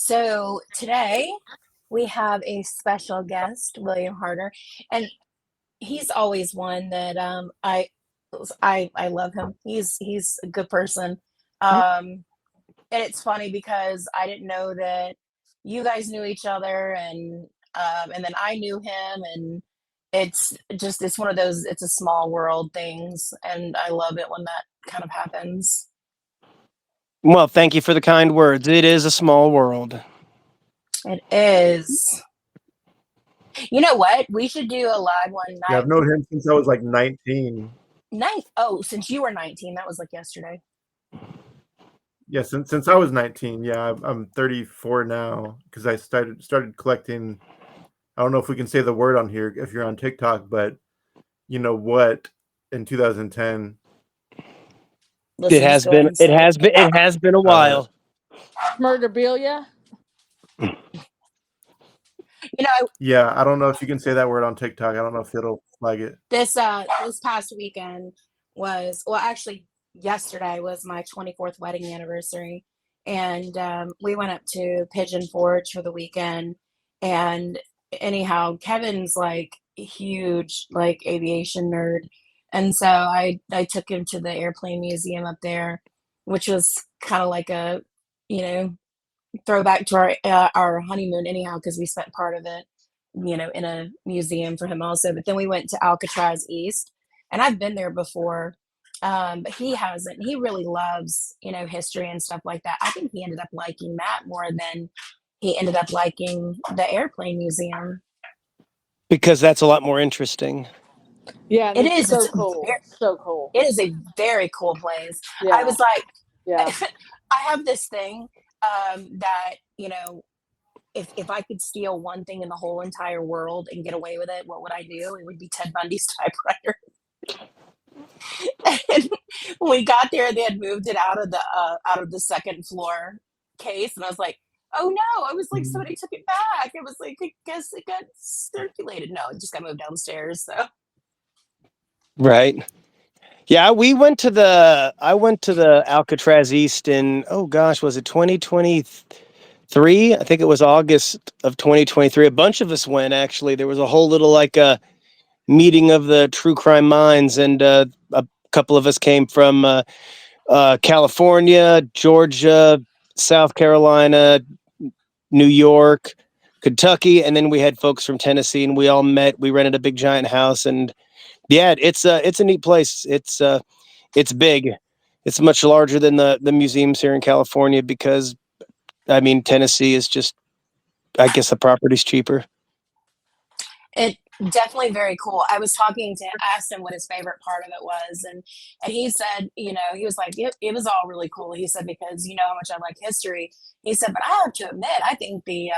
So today we have a special guest, William Harder, and he's always one that I love him. He's a good person. Um, and it's funny because I didn't know that you guys knew each other, and then I knew him, and it's one of those it's a small world things, and I love it when that kind of happens. Well, thank you for the kind words. It is a small world. It is. You know what? We should do a live one Yeah, night. I've known him since I was like 19. Oh, since you were 19, that was like yesterday. Yeah, since I was 19. Yeah, I'm 34 now because I started collecting. I don't know if we can say the word on here if you're on TikTok, but you know what? In 2010. Listen, It just has go ahead been. and say it. It has been a while. Murderabilia. You know, Yeah, I don't know if you can say that word on TikTok. I don't know if it'll flag it. this past weekend was well, actually, yesterday was my 24th wedding anniversary, and we went up to Pigeon Forge for the weekend. And anyhow, Kevin's like a huge like aviation nerd, and so I took him to the airplane museum up there, which was kind of like a you know throwback to our honeymoon anyhow, because we spent part of it in a museum for him also. But then we went to Alcatraz East, and I've been there before, but he hasn't. He really loves history and stuff like that. I think he ended up liking that more than he ended up liking the airplane museum. Because that's a lot more interesting. Yeah, and It it's is. so It's cool. So cool. It is a very cool place. Yeah. I was like, Yeah. I have this thing that if I could steal one thing in the whole entire world and get away with it, what would I do? It would be Ted Bundy's typewriter. And when we got there, they had moved it out of the second floor case, and I was like, "Oh no!" I was like, "Somebody took it back." It was like, "I guess it got circulated." No, it just got moved downstairs. So Right. Yeah, I went to the Alcatraz East in, oh gosh, was it 2023? I think it was August of 2023. A bunch of us went, actually. There was a whole little like meeting of the true crime minds, and a couple of us came from California, Georgia, South Carolina, New York, Kentucky, and then we had folks from Tennessee, and we all met. We rented a big giant house, and yeah, it's a neat place. It's big. It's much larger than the museums here in California because, I mean, Tennessee is just, I guess the property's cheaper. it definitely very cool. I was asked him what his favorite part of it was, and he said, he was like, it was all really cool. He said because how much I like history. He said, but I have to admit, I think the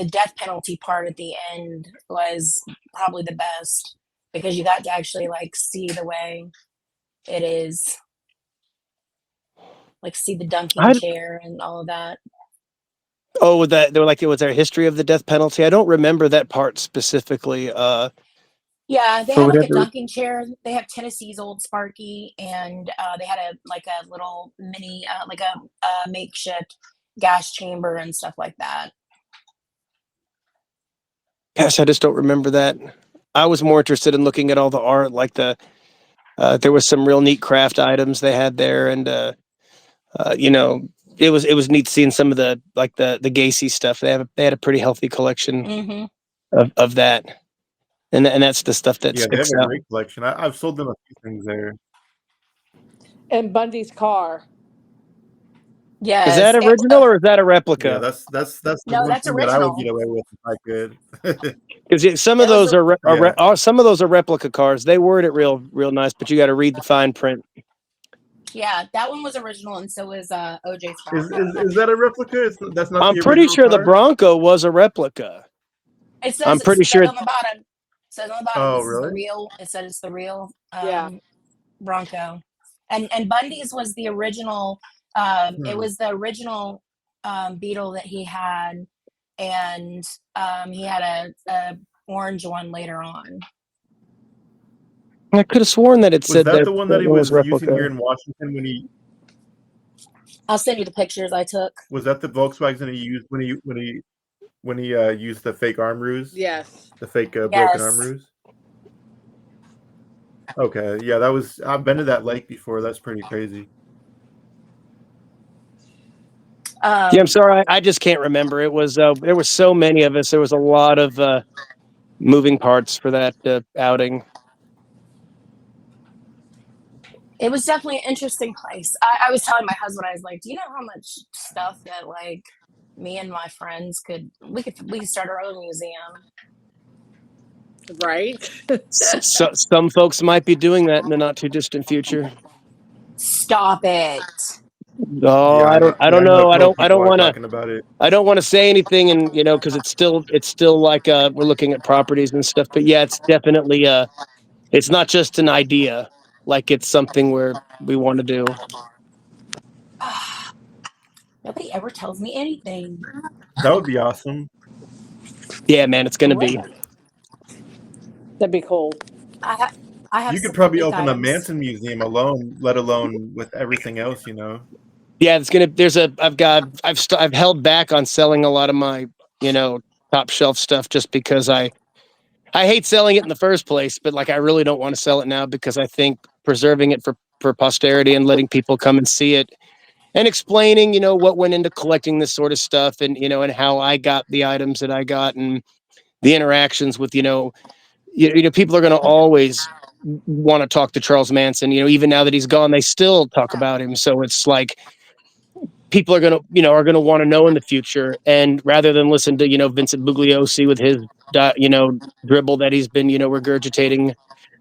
death penalty part at the end was probably the best because you got to actually like see the way it is, like see the dunking chair and all of that. Oh, that they were like, was there a history of the death penalty? I don't remember that part specifically. Yeah, they For had like a whatever. dunking chair. They have Tennessee's old Sparky, and they had a little mini like a makeshift gas chamber and stuff like that. Gosh, I just don't remember that. I was more interested in looking at all the art, like there was some real neat craft items they had there, and you know, it was neat seeing some of the Gacy stuff. They had a pretty healthy collection Hmm. of that, and that's the stuff that Yeah, they have sticks a out. great collection. I've sold them a few things there. And Bundy's car. Yes. Is that original or is that a replica? Yeah, that's the No, one that's thing that I would original. get away with if I could. Because some of That was those Yeah. some of those are replica cars. They word it real nice, but you got to read the fine print. Yeah, that one was original, and so was OJ's car. Is that a replica? That's not I'm the pretty original sure the car? Bronco was a replica. It I'm says pretty sure. on the bottom. It says on the bottom, Oh, this is the really? real. It said it's the real Yeah. Bronco, and Bundy's was the original. It was the original Beetle that he had, and he had a orange one later on. I could have sworn that it Was said that the one that he it was using replica. here in Washington when he? I'll send you the pictures I took. Was that the Volkswagen he used when he used the fake arm ruse? Yes. The fake broken Yes. arm ruse? Okay, yeah, I've been to that lake before. That's pretty crazy. Yeah, I'm sorry, I just can't remember. It was there were so many of us. There was a lot of moving parts for that outing. It was definitely an interesting place. I was telling my husband, I was like, do you know how much stuff that like me and my friends we could start our own museum. Right. So some folks might be doing that in the not too distant future. Stop it. Oh, Yeah, I don't I know know. a I couple don't people are want to. talking about it. I don't want to say anything, and because it's still like we're looking at properties and stuff. But yeah, it's definitely it's not just an idea. Like it's something where we want to do. Nobody ever tells me anything. That would be awesome. Yeah, man, it's gonna be. That'd be cool. I have You could some probably unique open a items. Manson museum alone, let alone with everything else, Yeah, it's gonna. I've held back on selling a lot of my top shelf stuff just because I hate selling it in the first place, but like I really don't want to sell it now because I think preserving it for posterity and letting people come and see it and explaining, what went into collecting this sort of stuff and and how I got the items that I got and the interactions with, people are going to always want to talk to Charles Manson, even now that he's gone, they still talk about him. So it's like people are going to want to know in the future. And rather than listen to, Vincent Bugliosi with his, dribble that he's been, regurgitating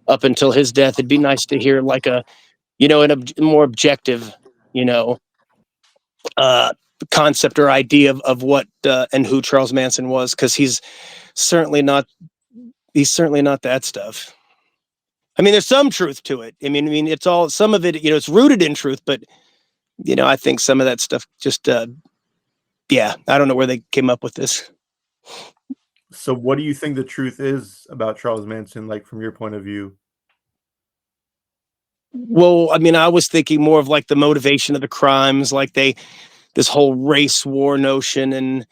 up until his death, it'd be nice to hear like a, more objective, you know, concept or idea of what and who Charles Manson was, because he's certainly not that stuff. I mean, there's some truth to it. I mean, it's all some of it. It's rooted in truth, but I think some of that stuff just, yeah, I don't know where they came up with this. So, what do you think the truth is about Charles Manson, like from your point of view? Well, I mean, I was thinking more of like the motivation of the crimes, like this whole race war notion, and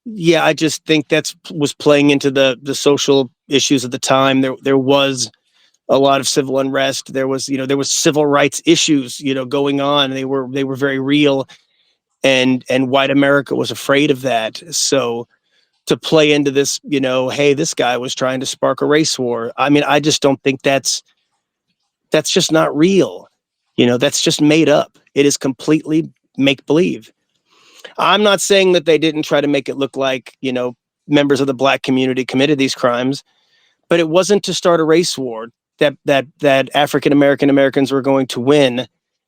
yeah, I just think was playing into the social issues of the time. There was a lot of civil unrest. There was civil rights issues going on. They were very real, and white America was afraid of that. So to play into this, hey, this guy was trying to spark a race war. I mean, I just don't think that's just not real. That's just made up. It is completely make believe. I'm not saying that they didn't try to make it look like, members of the black community committed these crimes, but it wasn't to start a race war that African Americans were going to win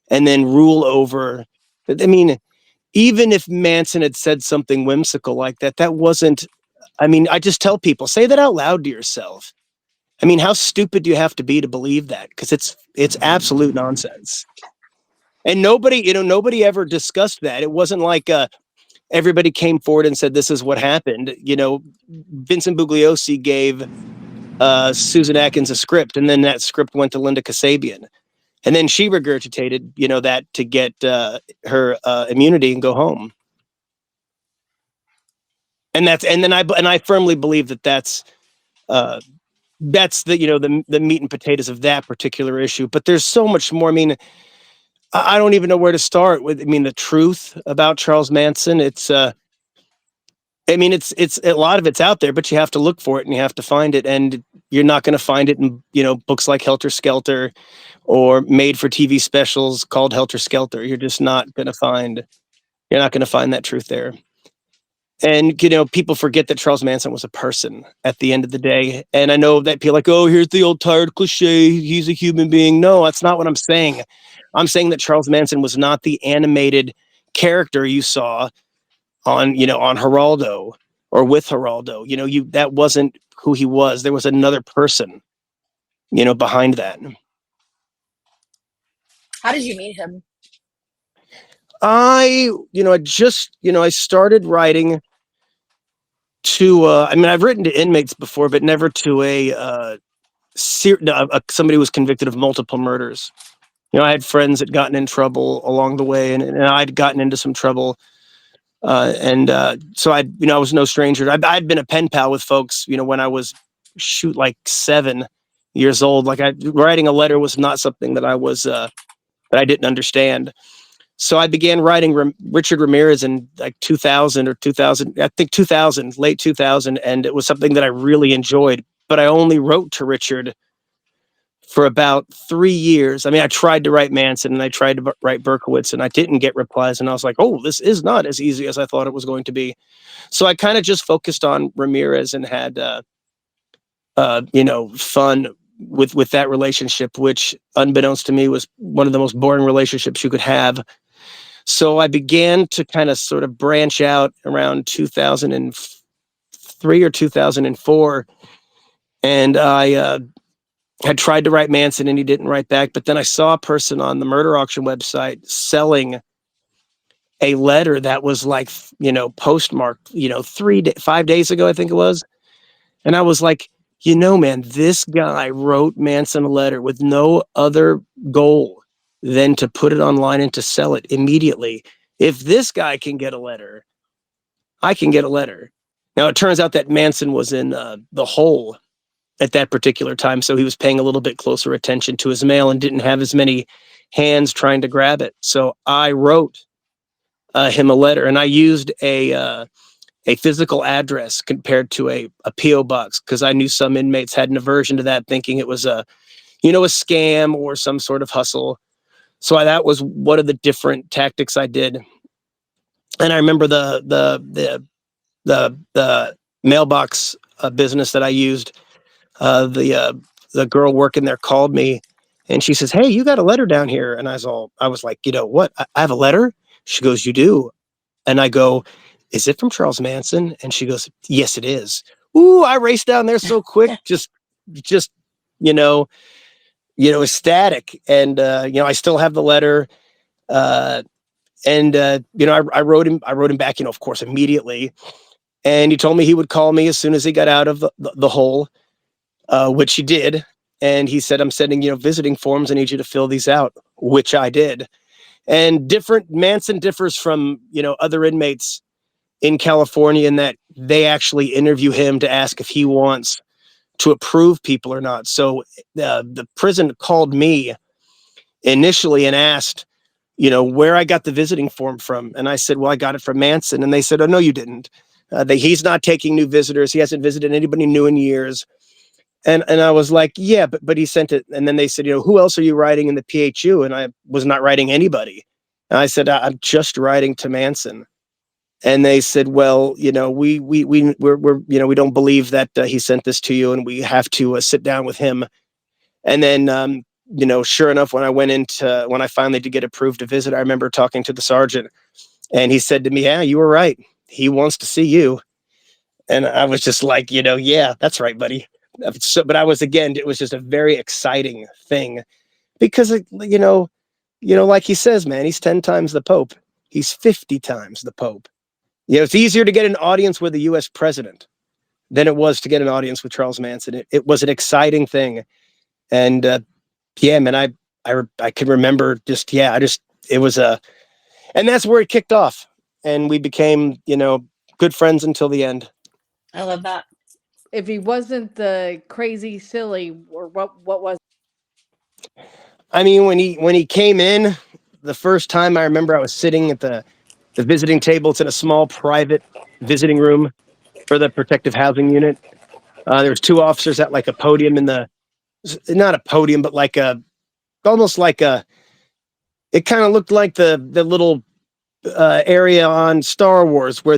and then rule over. I mean, even if Manson had said something whimsical like that, that wasn't, I mean, I just tell people, say that out loud to yourself. I mean, how stupid do you have to be to believe that? Because it's absolute nonsense. And nobody ever discussed that. It wasn't like everybody came forward and said, this is what happened. Vincent Bugliosi gave Susan Atkins a script, and then that script went to Linda Kasabian. And then she regurgitated, that to get her immunity and go home. And I firmly believe that's the the meat and potatoes of that particular issue. But there's so much more. I mean, I don't even know where to start with. I mean, the truth about Charles Manson. It's I mean, it's a lot of it's out there, but you have to look for it and you have to find it, and you're not going to find it in books like Helter Skelter or made for TV specials called Helter Skelter. You're just not going to find. You're not going to find that truth there. And, people forget that Charles Manson was a person at the end of the day. And I know that people are like, oh, here's the old tired cliche. He's a human being. No, that's not what I'm saying. I'm saying that Charles Manson was not the animated character you saw on Geraldo or with Geraldo. That wasn't who he was. There was another person, behind that. How did you meet him? I started writing to, I mean, I've written to inmates before, but never to somebody who was convicted of multiple murders. I had friends that gotten in trouble along the way, and I'd gotten into some trouble. So I was no stranger. I'd been a pen pal with folks, when I was like 7 years old. Like writing a letter was not something that that I didn't understand. So I began writing Richard Ramirez in like 2000 or 2000, I think 2000, late 2000. And it was something that I really enjoyed, but I only wrote to Richard for about 3 years. I mean, I tried to write Manson and I tried to write Berkowitz and I didn't get replies. And I was like, oh, this is not as easy as I thought it was going to be. So I kind of just focused on Ramirez and had, fun with that relationship, which unbeknownst to me was one of the most boring relationships you could have. So I began to kind of sort of branch out around 2003 or 2004. And I had tried to write Manson and he didn't write back. But then I saw a person on the murder auction website selling a letter that was like, postmarked, 5 days ago, I think it was. And I was like, man, this guy wrote Manson a letter with no other goal than to put it online and to sell it immediately. If this guy can get a letter, I can get a letter. Now, it turns out that Manson was in the hole at that particular time, so he was paying a little bit closer attention to his mail and didn't have as many hands trying to grab it. So I wrote him a letter, and I used a physical address compared to a P.O. box because I knew some inmates had an aversion to that, thinking it was a scam or some sort of hustle. So that was one of the different tactics I did. And I remember the mailbox business that I used. The girl working there called me, and she says, "Hey, you got a letter down here." And I was like, what? I have a letter? She goes, "You do?" And I go, "Is it from Charles Manson?" And she goes, "Yes, it is." Ooh, I raced down there so quick, just ecstatic. And I still have the letter. I wrote him back, of course, immediately. And he told me he would call me as soon as he got out of the hole, which he did. And he said, "I'm sending, visiting forms. I need you to fill these out," which I did. And Manson differs from, other inmates in California in that they actually interview him to ask if he wants to approve people or not. So the prison called me initially and asked, where I got the visiting form from. And I said, "Well, I got it from Manson." And they said, "Oh, no, you didn't. He's not taking new visitors. He hasn't visited anybody new in years." And I was like, "Yeah, but he sent it." And then they said, "Who else are you writing in the PHU?" And I was not writing anybody. And I said, "I'm just writing to Manson." And they said, "Well, we don't believe that he sent this to you, and we have to sit down with him." And then, sure enough, when I finally did get approved to visit, I remember talking to the sergeant, and he said to me, "Yeah, you were right. He wants to see you." And I was just like, "Yeah, that's right, buddy." So, but it was just a very exciting thing because, like he says, man, he's 10 times the Pope. He's 50 times the Pope. It's easier to get an audience with the U.S. president than it was to get an audience with Charles Manson. It was an exciting thing. And yeah, man, I can remember it was and that's where it kicked off. And we became, good friends until the end. I love that. If he wasn't the crazy silly, or what was? I mean, when he came in the first time, I remember I was sitting at the visiting table. It's in a small private visiting room for the protective housing unit. There was 2 officers at like a podium not a podium, but like almost like it kind of looked like the little area on Star Wars where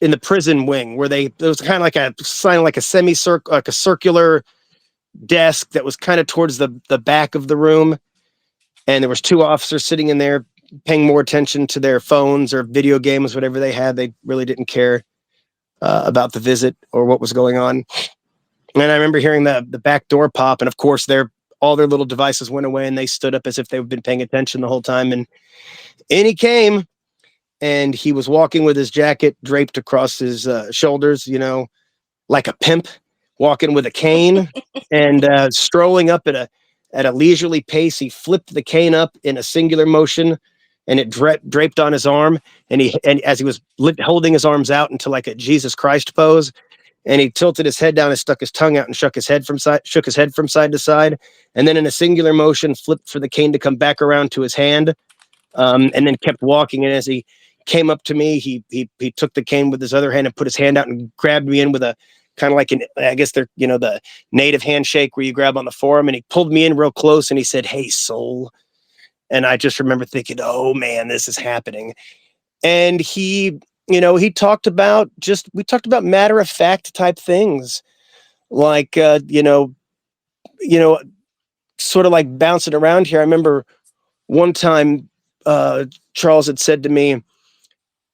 in the prison wing where there was kind of like a sign, like a semicircle, like a circular desk that was kind of towards the back of the room. And there was 2 officers sitting in there paying more attention to their phones or video games, whatever they had. They really didn't care about the visit or what was going on. And I remember hearing the back door pop, and of course all their little devices went away and they stood up as if they've been paying attention the whole time. And in he came, and he was walking with his jacket draped across his shoulders, like a pimp walking with a cane and strolling up at at a leisurely pace. He flipped the cane up in a singular motion, and it draped on his arm. And as he was holding his arms out into like a Jesus Christ pose, and he tilted his head down and stuck his tongue out and shook his head from side to side, and then in a singular motion flipped for the cane to come back around to his hand, and then kept walking. And as he came up to me, he took the cane with his other hand and put his hand out and grabbed me in with a kind of like I guess they're, the native handshake where you grab on the forearm, and he pulled me in real close and he said, "Hey, soul." And I just remember thinking, oh man, this is happening. And we talked about matter of fact type things, like, sort of like bouncing around here. I remember one time, Charles had said to me,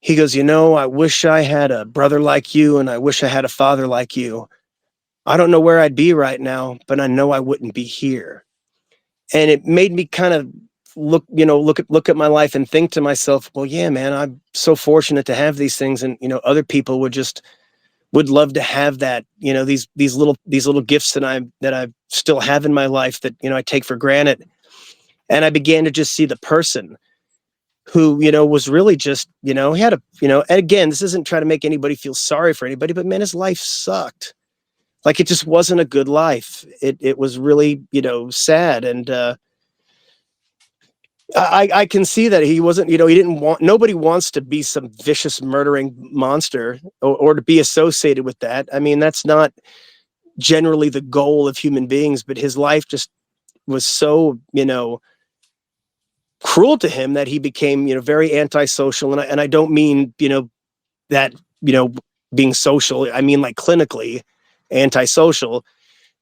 he goes, "I wish I had a brother like you, and I wish I had a father like you. I don't know where I'd be right now, but I know I wouldn't be here." And it made me kind of look at my life and think to myself, well, yeah, man, I'm so fortunate to have these things. And, other people would love to have that, these little gifts that I still have in my life that, I take for granted. And I began to just see the person who, was really just, he had and again, this isn't trying to make anybody feel sorry for anybody, but man, his life sucked. Like, it just wasn't a good life. It was really, sad. And, I can see that he wasn't, nobody wants to be some vicious murdering monster or to be associated with that. I mean, that's not generally the goal of human beings, but his life just was so, cruel to him that he became, very antisocial. And I don't mean, that, being social. I mean, like, clinically antisocial.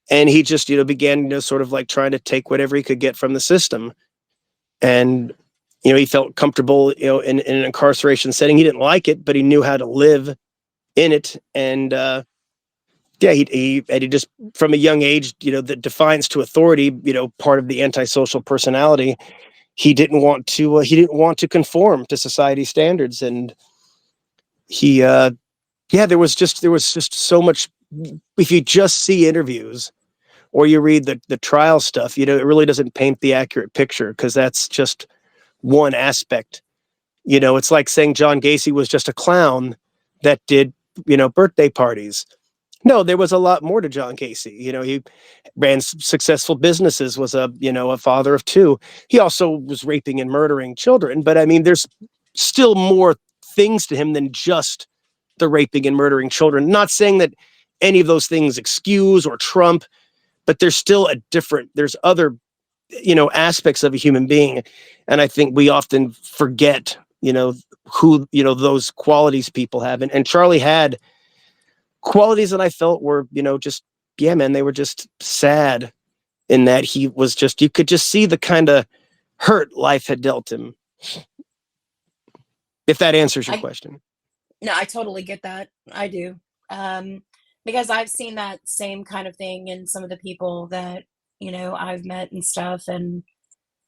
And he just, began, sort of like trying to take whatever he could get from the system. And, he felt comfortable, in an incarceration setting. He didn't like it, but he knew how to live in it. And, he just, from a young age, the defiance to authority, part of the antisocial personality, he didn't want to conform to society standards. And there was just so much. If you just see interviews or you read the trial stuff, it really doesn't paint the accurate picture, because that's just one aspect. It's like saying John Gacy was just a clown that did, birthday parties. No, there was a lot more to John Gacy. He ran successful businesses, was a father of two. He also was raping and murdering children. But I mean, there's still more things to him than just the raping and murdering children. Not saying that any of those things excuse or trump, but there's other, aspects of a human being. And I think we often forget, who, those qualities people have. And Charlie had qualities that I felt were, just, yeah, man, they were just sad, in that he was just, you could just see the kind of hurt life had dealt him. If that answers your question. No, I totally get that. I do. Because I've seen that same kind of thing in some of the people that, I've met and stuff. And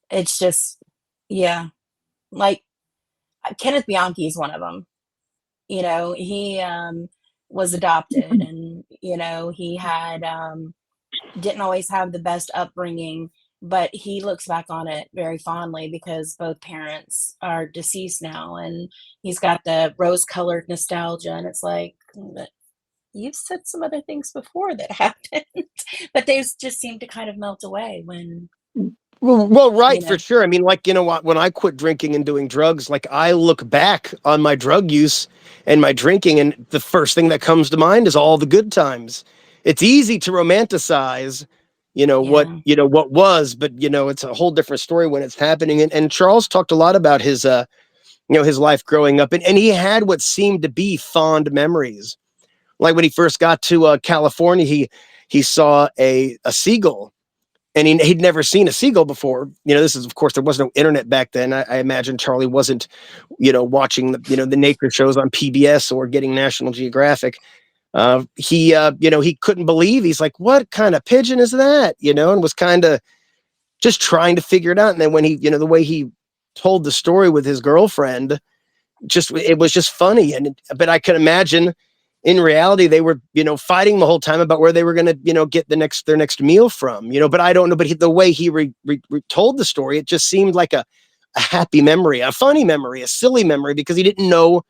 it's just, yeah, like Kenneth Bianchi is one of them. He was adopted, and, he had, didn't always have the best upbringing, but he looks back on it very fondly because both parents are deceased now, and he's got the rose-colored nostalgia. And it's like, you've said some other things before that happened, but they just seem to kind of melt away when. Well, right, for sure. I mean, like, when I quit drinking and doing drugs, like, I look back on my drug use and my drinking, and the first thing that comes to mind is all the good times. It's easy to romanticize, what was, but, it's a whole different story when it's happening. And Charles talked a lot about his, his life growing up, and he had what seemed to be fond memories. Like, when he first got to California, he saw a seagull. And he'd never seen a seagull before. This is, of course, there was no internet back then. I imagine Charlie wasn't, watching the nature shows on PBS or getting National Geographic. He couldn't believe. He's like, what kind of pigeon is that? And was kind of just trying to figure it out. And then when he, the way he told the story with his girlfriend, it was just funny. But I can imagine in reality, they were, fighting the whole time about where they were going to, get their next meal from, but I don't know. But the way he told the story, it just seemed like a happy memory, a funny memory, a silly memory, because he didn't know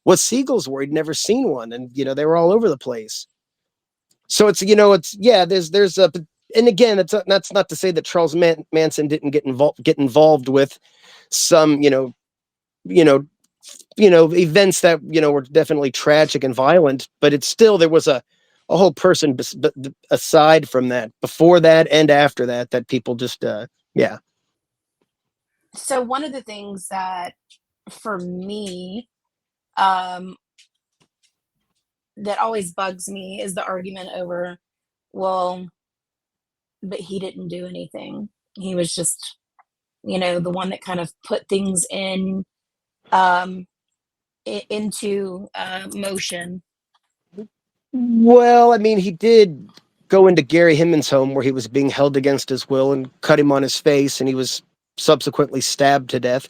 what seagulls were. He'd never seen one. And, they were all over the place. So it's, there's a, and again, that's not to say that Charles Manson didn't get involved with some, events that, were definitely tragic and violent, but it's still, there was a whole person aside from that, before that and after that, that people just, yeah. So one of the things that for me, that always bugs me is the argument over, well, but he didn't do anything. He was just, the one that kind of put things into motion. Well, I mean, he did go into Gary Himmon's home where he was being held against his will and cut him on his face, and he was subsequently stabbed to death.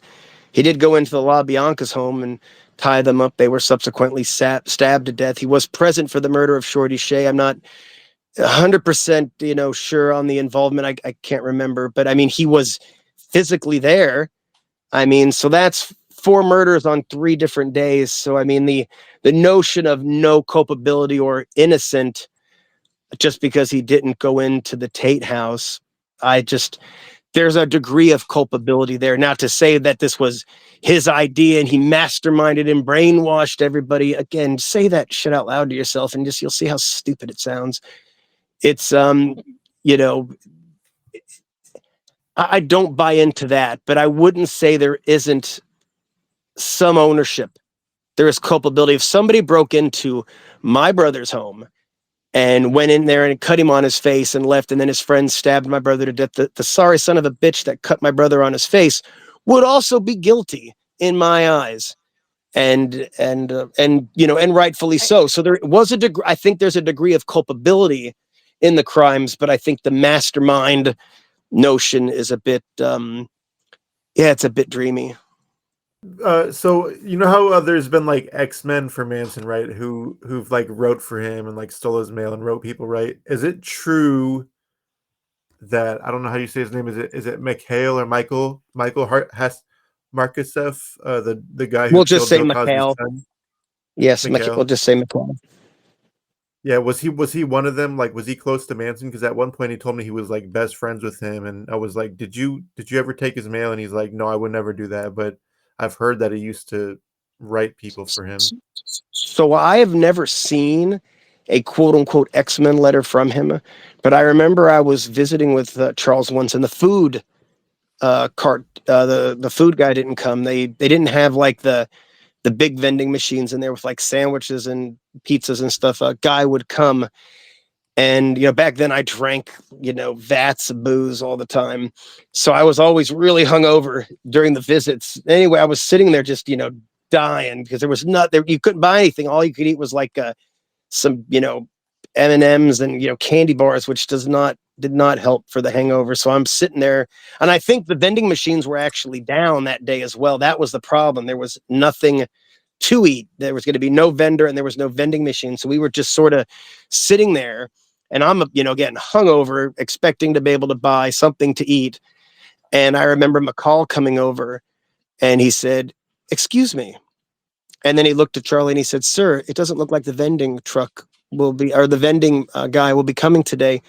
He did go into the La Bianca's home and tie them up. They were subsequently stabbed to death. He was present for the murder of Shorty Shea. I'm not 100%, sure on the involvement. I can't remember, but I mean, he was physically there. I mean, so that's 4 murders on 3 different days. So, I mean, the notion of no culpability or innocent just because he didn't go into the Tate house, there's a degree of culpability there. Not to say that this was his idea and he masterminded and brainwashed everybody. Again, say that shit out loud to yourself and you'll see how stupid it sounds. It's, I don't buy into that, but I wouldn't say there isn't some ownership. There is culpability. If somebody broke into my brother's home and went in there and cut him on his face and left, and then his friends stabbed my brother to death, the sorry son of a bitch that cut my brother on his face would also be guilty in my eyes. And rightfully so. So there was a degree, I think there's a degree of culpability in the crimes, but I think the mastermind notion is a bit, it's a bit dreamy. So you know how there's been like X-Men for Manson, right? Who've like wrote for him and like stole his mail and wrote people, right? Is it true that, I don't know how you say his name, is it Mikhail or Michael Markusev, the guy who We'll just killed say Bill Cosby's Mikhail. son? Yes, Mikhail? we'll just say Mikhail. Yeah, was he one of them? Like, was he close to Manson? Because at one point he told me he was like best friends with him, and I was like, did you ever take his mail? And he's like, no, I would never do that. But I've heard that he used to write people for him. So I have never seen a quote unquote X-Men letter from him, but I remember I was visiting with Charles once, and the food cart, the food guy didn't come. They didn't have like the big vending machines in there with like sandwiches and pizzas and stuff. A guy would come, and back then I drank vats of booze all the time, so I was always really hungover during the visits. Anyway, I was sitting there just dying because there was you couldn't buy anything. All you could eat was like some M&Ms and candy bars, which did not help for the hangover. So I'm sitting there, and I think the vending machines were actually down that day as well. That was the problem. There was nothing to eat. There was going to be no vendor, and there was no vending machine. So we were just sort of sitting there, and I'm again hungover, expecting to be able to buy something to eat. And I remember McCall coming over, and he said, "Excuse me." And then he looked at Charlie and he said, "Sir, it doesn't look like the vending truck the vending guy will be coming today."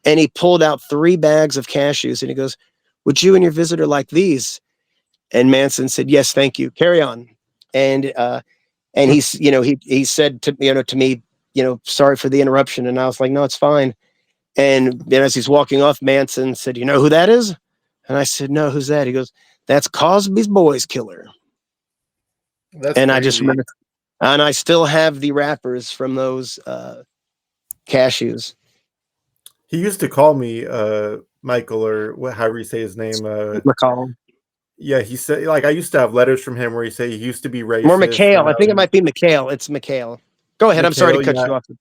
And he pulled out 3 bags of cashews and he goes, "Would you and your visitor like these?" And Manson said, "Yes, thank you. Carry on." And he's, he said to me, "Sorry for the interruption." And I was like, "No, it's fine." And then as he's walking off, Manson said, "You know who that is?" And I said, "No, who's that?" He goes, "That's Cosby's boys killer." That's and crazy. I just remember, and I still have the wrappers from those cashews. He used to call me Michael, or however you say his name. McCall. Yeah, he said, like, I used to have letters from him where he said he used to be racist. More Mikhail. I think it might be Mikhail. It's Mikhail. Go ahead. Mikhail, I'm sorry to cut you off. I'm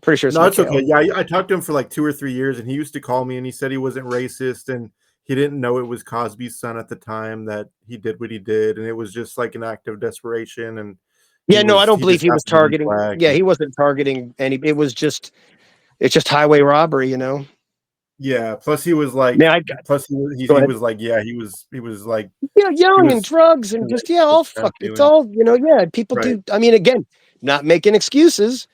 pretty sure it's No, it's Mikhail. okay. Yeah, I talked to him for like 2 or 3 years, and he used to call me, and he said he wasn't racist, and he didn't know it was Cosby's son at the time that he did what he did, and it was just like an act of desperation. And Yeah, no, I don't he believe just he was happened to be targeting. black. Yeah, he wasn't targeting any. It's just highway robbery, you know. Yeah. Plus he was like, Yeah, plus go he ahead. was like, yeah, he was like, Yeah, he young and was drugs and like just all fuck. It's dealing. all yeah. People Right. do. I mean, again, not making excuses,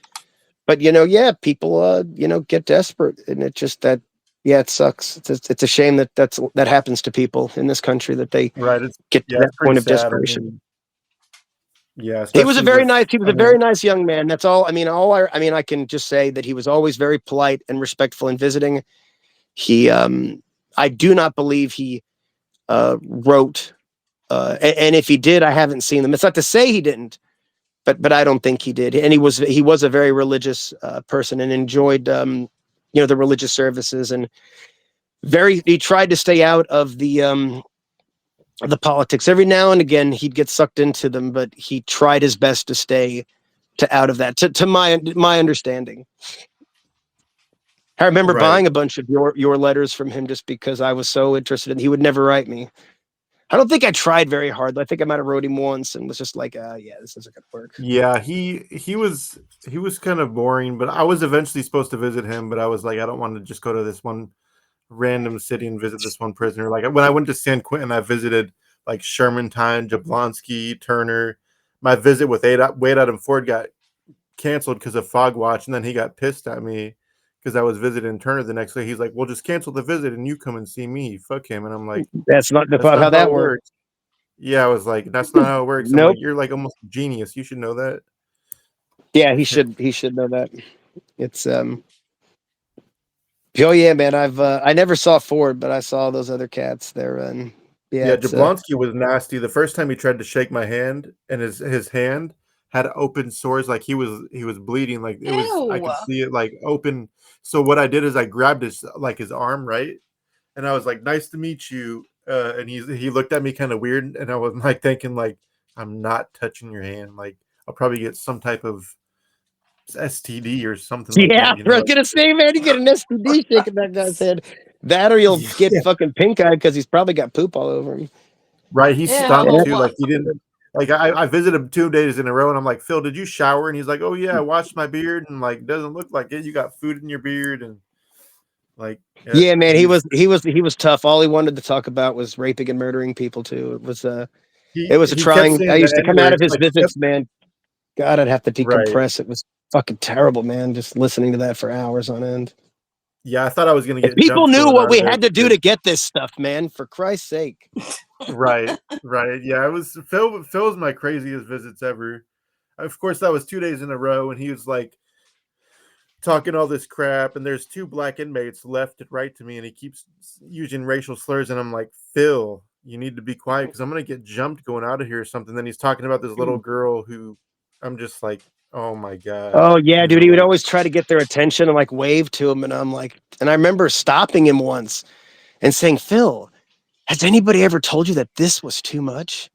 but yeah, people get desperate, and it just that yeah, it sucks. It's a shame that happens to people in this country that they Right. get to It's that pretty point of sad. I desperation. mean, yeah, He was a especially very with, nice. He was I a very mean, nice young man. That's all. I can just say that he was always very polite and respectful in visiting. He, I do not believe he wrote, and if he did, I haven't seen them. It's not to say he didn't, but I don't think he did. And he was a very religious person and enjoyed, the religious services and he tried to stay out of the politics. Every now and again, he'd get sucked into them, but he tried his best to stay out of that. To my understanding, I remember right. buying a bunch of your letters from him just because I was so interested in. He would never write me. I don't think I tried very hard. I think I might have wrote him once and was just like, yeah, this isn't gonna work. Yeah, he was kind of boring, but I was eventually supposed to visit him, but I was like, I don't want to just go to this one random city and visit this one prisoner. Like when I went to San Quentin, I visited like Shermantown, Jablonski, Turner. My visit with Wade Adam Ford got canceled because of fog watch, and then he got pissed at me because I was visiting Turner the next day. He's like, "Well, just cancel the visit and you come and see me. Fuck him." And I'm like, That's not "That's how not how that it works. works." Yeah, I was like, "That's not how it works." I'm like, Nope. "You're like almost a genius. You should know that." Yeah, he should know that. It's oh yeah, man. I never saw Ford, but I saw those other cats there, and yeah, Yeah, it's Jablonski was nasty. The first time he tried to shake my hand, and his hand had open sores, like he was bleeding, like it was. I Ew. could see it like open. So what I did is I grabbed his arm, right, and I was like, "Nice to meet you." And he looked at me kind of weird, and I was like thinking like, "I'm not touching your hand. Like I'll probably get some type of STD or something like yeah. that." You I know? was gonna say, man, you get an STD shaking that guy's head, that or you'll get Yeah. fucking pink eyed because he's probably got poop all over him. Right, he stunk Ew. too, like, he didn't like, I visited him 2 days in a row, and I'm like, "Phil, did you shower?" And he's like, "Oh, yeah, I washed my beard," and, like, "Doesn't look like it, you got food in your beard," and, like, Yeah, man, he's he was tough. All he wanted to talk about was raping and murdering people too. It was a he kept trying. I saying the used to come out of N-words, his like, he kept visits, man. God, I'd have to Right. decompress. It was fucking terrible, man. Just listening to that for hours on end. Yeah, I thought I was gonna If get people jumped knew going what out of we there had to do because to get this stuff, man, for Christ's sake. Right, right, yeah, it was Phil's my craziest visits ever. Of course, that was 2 days in a row, and he was, like, talking all this crap, and there's 2 black inmates left and right to me, and he keeps using racial slurs, and I'm like, "Phil, you need to be quiet because I'm gonna get jumped going out of here or something." Then he's talking about this little girl who I'm just like, "Oh my god," Oh yeah, you dude. know, He would like always try to get their attention and like wave to him, and I'm like, and I remember stopping him once and saying, "Phil, has anybody ever told you that this was too much?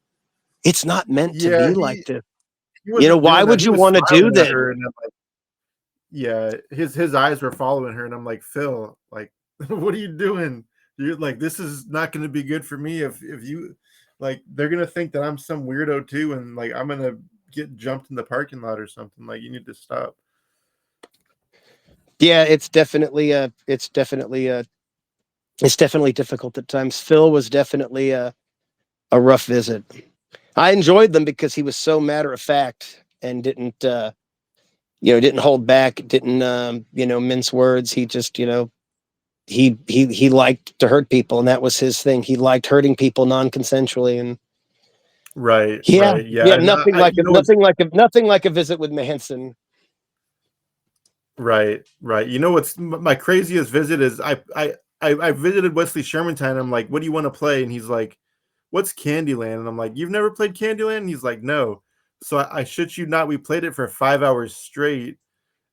It's not meant to yeah, be like this. he wasn't Why doing that. would He you was want to do smiling at this?" her, and I'm like, yeah, his eyes were following her, and I'm like, "Phil, like, what are you doing? You're like, this is not gonna be good for me if you like, they're gonna think that I'm some weirdo too, and like I'm gonna get jumped in the parking lot or something. Like, you need to stop." Yeah, it's definitely difficult at times. Phil was definitely a rough visit. I enjoyed them because he was so matter of fact and didn't hold back, didn't mince words. He just he liked to hurt people, and that was his thing. He liked hurting people non-consensually, and Right, yeah, right, yeah, yeah, and you know, it's nothing like a visit with Manson. right, right. You know what's my craziest visit is I visited Wesley Shermantown. I'm like, "What do you want to play?" And he's like, "What's Candyland?" And I'm like, "You've never played Candyland?" And he's like, "No." So I shit you not, we played it for 5 hours straight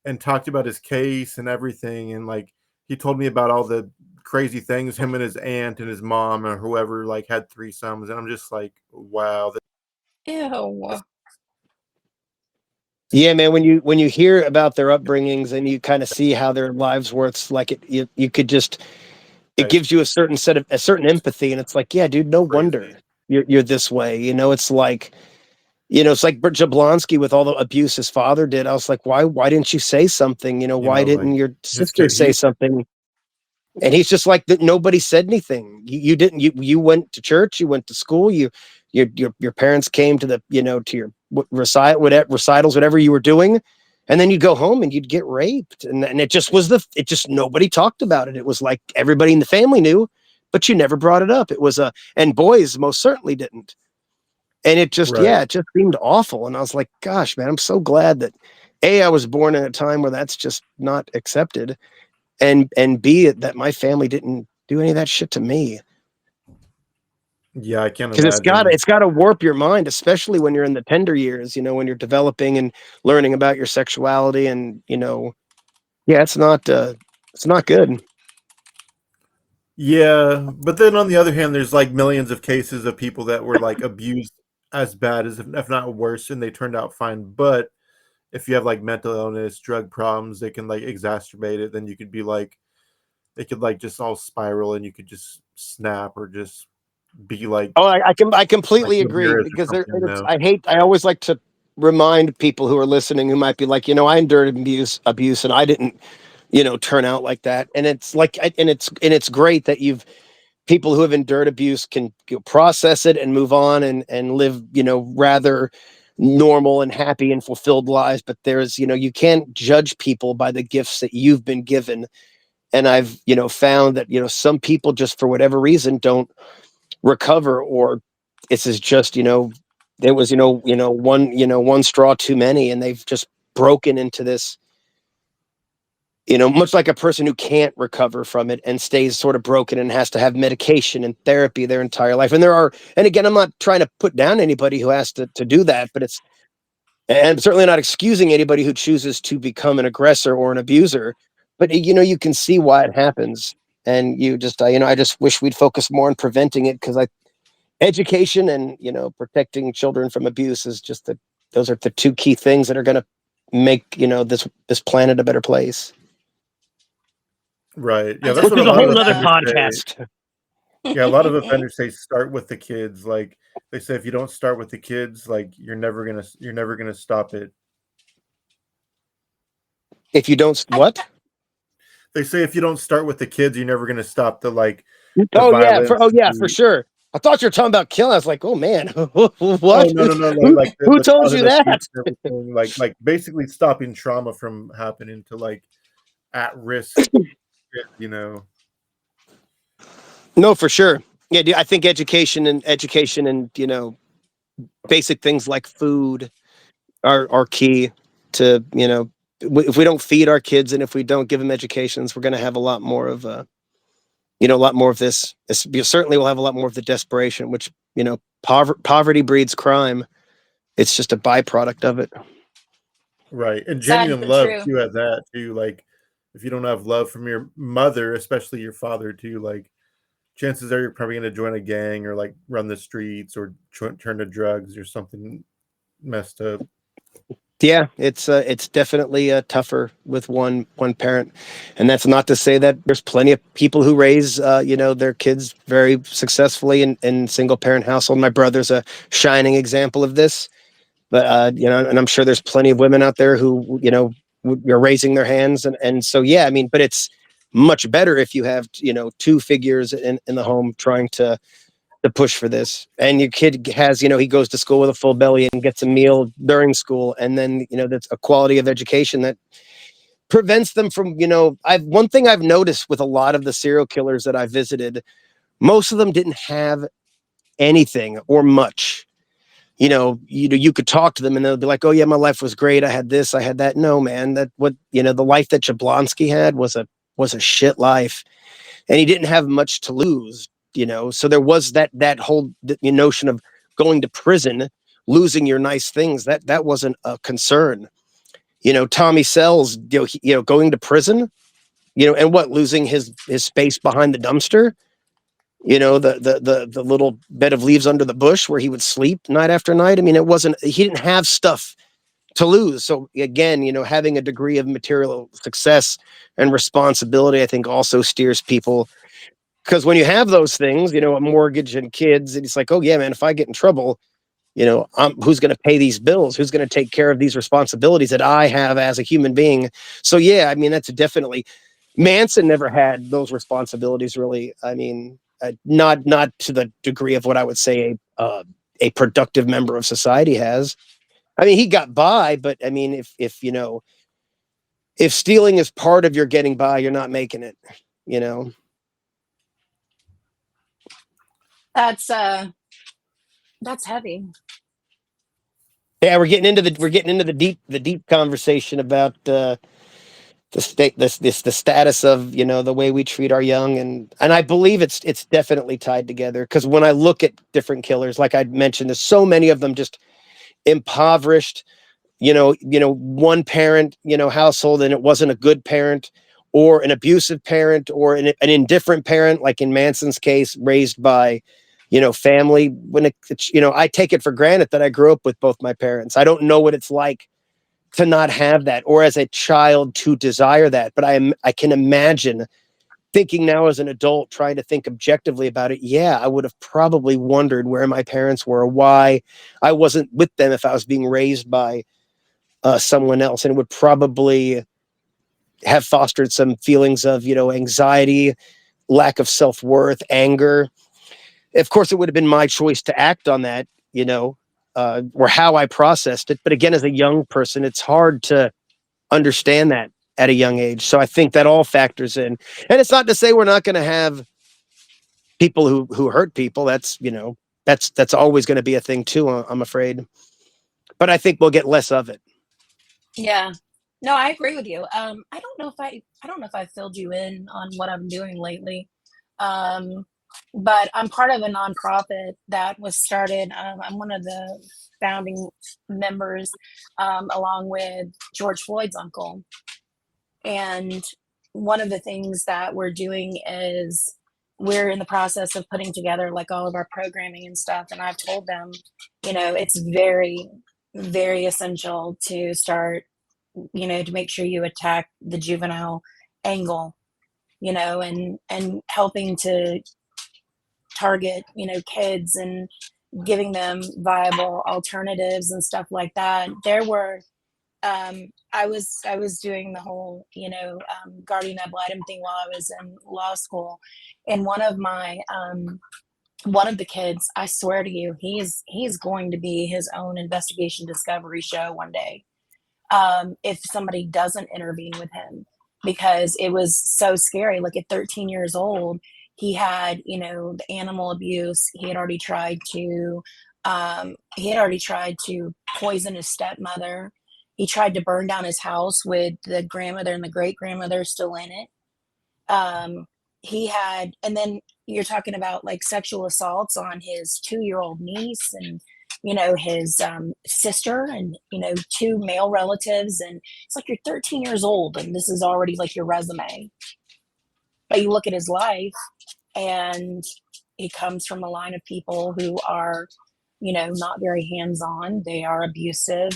and talked about his case and everything. And like he told me about all the crazy things him and his aunt and his mom or whoever like had threesomes. And I'm just like, wow. Ew. Yeah, man. When you hear about their upbringings and you kind of see how their lives were, it's like you could just it Right. gives you a certain empathy, and it's like, yeah, dude, no Crazy. wonder you're this way. It's like It's like Jablonski with all the abuse his father did. I was like, why didn't you say something? Why didn't like your his sister say something? And he's just like that. Nobody said anything. You didn't. You went to church. You went to school. Your parents came to the to your recitals, whatever you were doing, and then you'd go home and you'd get raped. And it just was nobody talked about it. It was like everybody in the family knew, but you never brought it up. It was and boys most certainly didn't. And it just Right. it just seemed awful. And I was like, gosh, man, I'm so glad that I was born in a time where that's just not accepted. And B, that my family didn't do any of that shit to me. Yeah, I can't Because imagine. it's gotta warp your mind, especially when you're in the tender years, when you're developing and learning about your sexuality, and it's not good. Yeah, but then on the other hand, there's like millions of cases of people that were like abused as bad as if not worse, and they turned out fine. But if you have like mental illness, drug problems, they can like exacerbate it. Then you could be like, they could like just all spiral, and you could just snap or just be like Oh, I completely agree, Ramirez or because something. I always like to remind people who are listening who might be like, I endured abuse and I didn't, turn out like that. And it's like, and it's great that people who have endured abuse can process it and move on and live, rather normal and happy and fulfilled lives. But there's, you can't judge people by the gifts that you've been given. And I've, found that, some people just for whatever reason don't recover, or this is just, there was, one straw too many, and they've just broken into this, much like a person who can't recover from it and stays sort of broken and has to have medication and therapy their entire life. And again, I'm not trying to put down anybody who has to do that, but and I'm certainly not excusing anybody who chooses to become an aggressor or an abuser, but you can see why it happens. And I just wish we'd focus more on preventing it, because education and protecting children from abuse is just those are the two key things that are going to make this planet a better place. Right. Yeah, I that's Which what a is a lot definitely of whole nother offenders agree say. podcast. Yeah, a lot of with offenders say start with the kids. Like they say, if you don't start with the kids, like you're never gonna stop it. If you don't what? They say if you don't start with the kids, you're never gonna stop the the Oh yeah, violence. for sure. I thought you were talking about killing. I was like, oh man, Oh what? no, no, no, no! Who, Like who the told you childhood that? abuse and everything. Like basically stopping trauma from happening to like at risk. You know. No, for sure. Yeah, I think education and basic things like food are key to if we don't feed our kids and if we don't give them educations, we're going to have a lot more of a lot more of this. Certainly we'll have a lot more of the desperation, which poverty breeds crime. It's just a byproduct of it. Right, and sad genuine but love true. too at that too. Like if you don't have love from your mother, especially your father too, like chances are you're probably going to join a gang or like run the streets or turn to drugs or something messed up. Yeah, it's definitely tougher with one parent, and that's not to say that there's plenty of people who raise their kids very successfully in single parent household. My brother's a shining example of this, but and I'm sure there's plenty of women out there who are raising their hands, and so yeah, I mean, but it's much better if you have two figures in the home trying to push for this, and your kid has he goes to school with a full belly and gets a meal during school, and then that's a quality of education that prevents them from I've one thing I've noticed with a lot of the serial killers that I visited, most of them didn't have anything or much. You could talk to them and they'll be like, oh yeah, my life was great, I had this, I had that. No man, that what the life that Jablonski had was a shit life, and he didn't have much to lose. So there was that whole notion of going to prison, losing your nice things, that wasn't a concern. Tommy Sells, going to prison, and what, losing his space behind the dumpster, the little bed of leaves under the bush where he would sleep night after night. I mean, he didn't have stuff to lose. So again, having a degree of material success and responsibility, I think also steers people. Because when you have those things, a mortgage and kids, and it's like, oh yeah, man, if I get in trouble, who's going to pay these bills? Who's going to take care of these responsibilities that I have as a human being? So yeah, I mean, that's definitely, Manson never had those responsibilities really. I mean, not to the degree of what I would say a productive member of society has. I mean, he got by, but I mean, if stealing is part of your getting by, you're not making it, you know? That's heavy. Yeah, we're getting into the deep conversation about the status of the way we treat our young, and I believe it's definitely tied together, because when I look at different killers, like I mentioned, there's so many of them just impoverished, one parent, household, and it wasn't a good parent, or an abusive parent, or an indifferent parent, like in Manson's case, raised by, family. When I take it for granted that I grew up with both my parents. I don't know what it's like to not have that, or as a child to desire that. But I can imagine, thinking now as an adult, trying to think objectively about it. Yeah, I would have probably wondered where my parents were, why I wasn't with them if I was being raised by someone else, and it would probably have fostered some feelings of anxiety, lack of self-worth, anger. Of course, it would have been my choice to act on that, or how I processed it. But again, as a young person, it's hard to understand that at a young age. So I think that all factors in. And it's not to say we're not going to have people who hurt people. That's that's always going to be a thing too, I'm afraid. But I think we'll get less of it. Yeah. No, I agree with you. I don't know if I filled you in on what I'm doing lately. But I'm part of a nonprofit that was started. I'm one of the founding members, along with George Floyd's uncle. And one of the things that we're doing is we're in the process of putting together like all of our programming and stuff. And I've told them, it's very, very essential to start, to make sure you attack the juvenile angle, and helping to target, kids, and giving them viable alternatives and stuff like that. There were, I was doing the whole, guardian ad litem thing while I was in law school, and one of the kids, I swear to you, he's going to be his own investigation discovery show one day, if somebody doesn't intervene with him, because it was so scary. Like at 13 years old, he had, the animal abuse. He had already tried to poison his stepmother. He tried to burn down his house with the grandmother and the great grandmother still in it. And then you're talking about like sexual assaults on his 2-year-old niece, and his sister, and two male relatives. And it's like, you're 13 years old and this is already like your resume. But you look at his life, and he comes from a line of people who are, not very hands-on. They are abusive.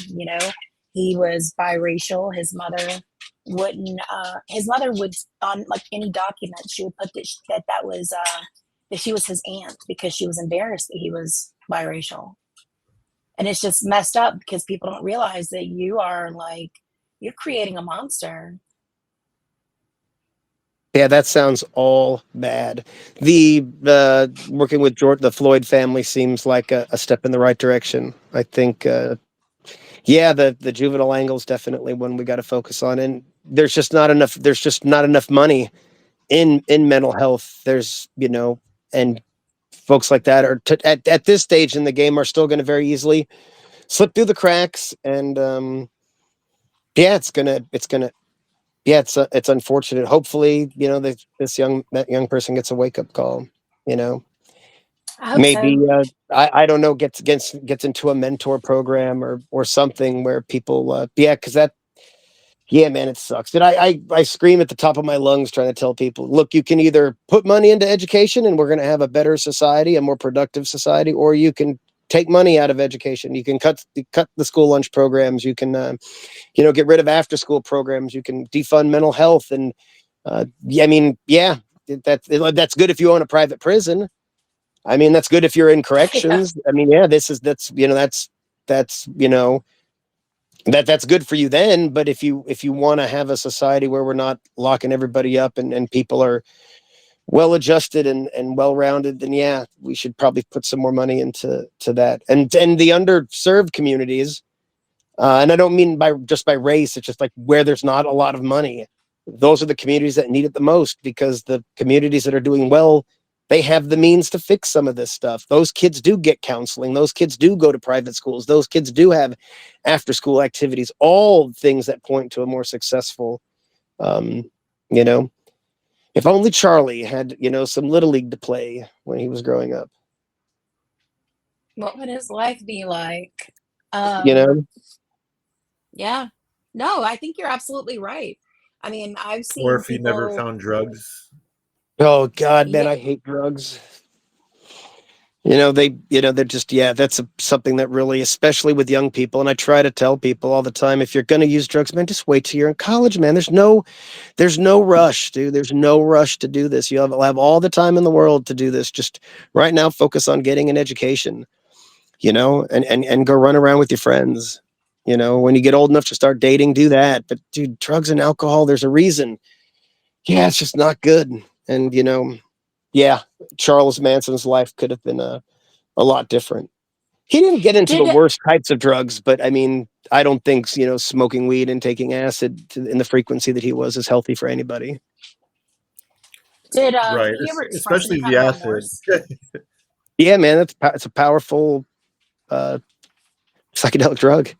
He was biracial. His mother would on like any document, she would put that was that she was his aunt, because she was embarrassed that he was biracial. And it's just messed up, because people don't realize that you're creating a monster. Yeah, that sounds all bad. The working with the Floyd family seems like a step in the right direction. I think, yeah, the juvenile angle is definitely one we got to focus on. And there's just not enough. There's just not enough money in mental health. There's and folks like that are at this stage in the game are still going to very easily slip through the cracks. And yeah, yeah, it's unfortunate. Hopefully, that young person gets a wake up call. I hope Maybe so. I don't know, gets into a mentor program or something where people yeah, because yeah, man, it sucks. And I scream at the top of my lungs trying to tell people, look, you can either put money into education and we're going to have a better society, a more productive society, or you can take money out of education. You can cut the school lunch programs. You can get rid of after school programs. You can defund mental health. And yeah, I mean, yeah, that's good if you own a private prison. I mean, that's good if you're in corrections. I mean, yeah, that's that's good for you then. But if you want to have a society where we're not locking everybody up and people are well adjusted and well rounded, then yeah, we should probably put some more money into that. And the underserved communities, and I don't mean by race, it's just like where there's not a lot of money. Those are the communities that need it the most, because the communities that are doing well, they have the means to fix some of this stuff. Those kids do get counseling. Those kids do go to private schools. Those kids do have after school activities, all things that point to a more successful, you know, if only Charlie had, some little league to play when he was growing up, What would his life be like? you know? Yeah. No, I think you're absolutely right. I mean, I've Or seen if he never people. found drugs. Oh God, man, Yeah. I hate drugs. They're just, yeah, that's something that really, especially with young people. And I try to tell people all the time, if you're going to use drugs, man, just wait till you're in college, man. There's no rush, dude. There's no rush to do this. You'll have all the time in the world to do this. Just right now, focus on getting an education, and go run around with your friends. When you get old enough to start dating, do that. But dude, drugs and alcohol, there's a reason. Yeah, it's just not good. And, yeah, Charles Manson's life could have been a lot different. He didn't get into the Did worst types of drugs, but I mean, I don't think, smoking weed and taking acid in the frequency that he was is healthy for anybody. Right. did he ever express any Especially kind the of acid. remorse? Yeah, man, it's a powerful psychedelic drug.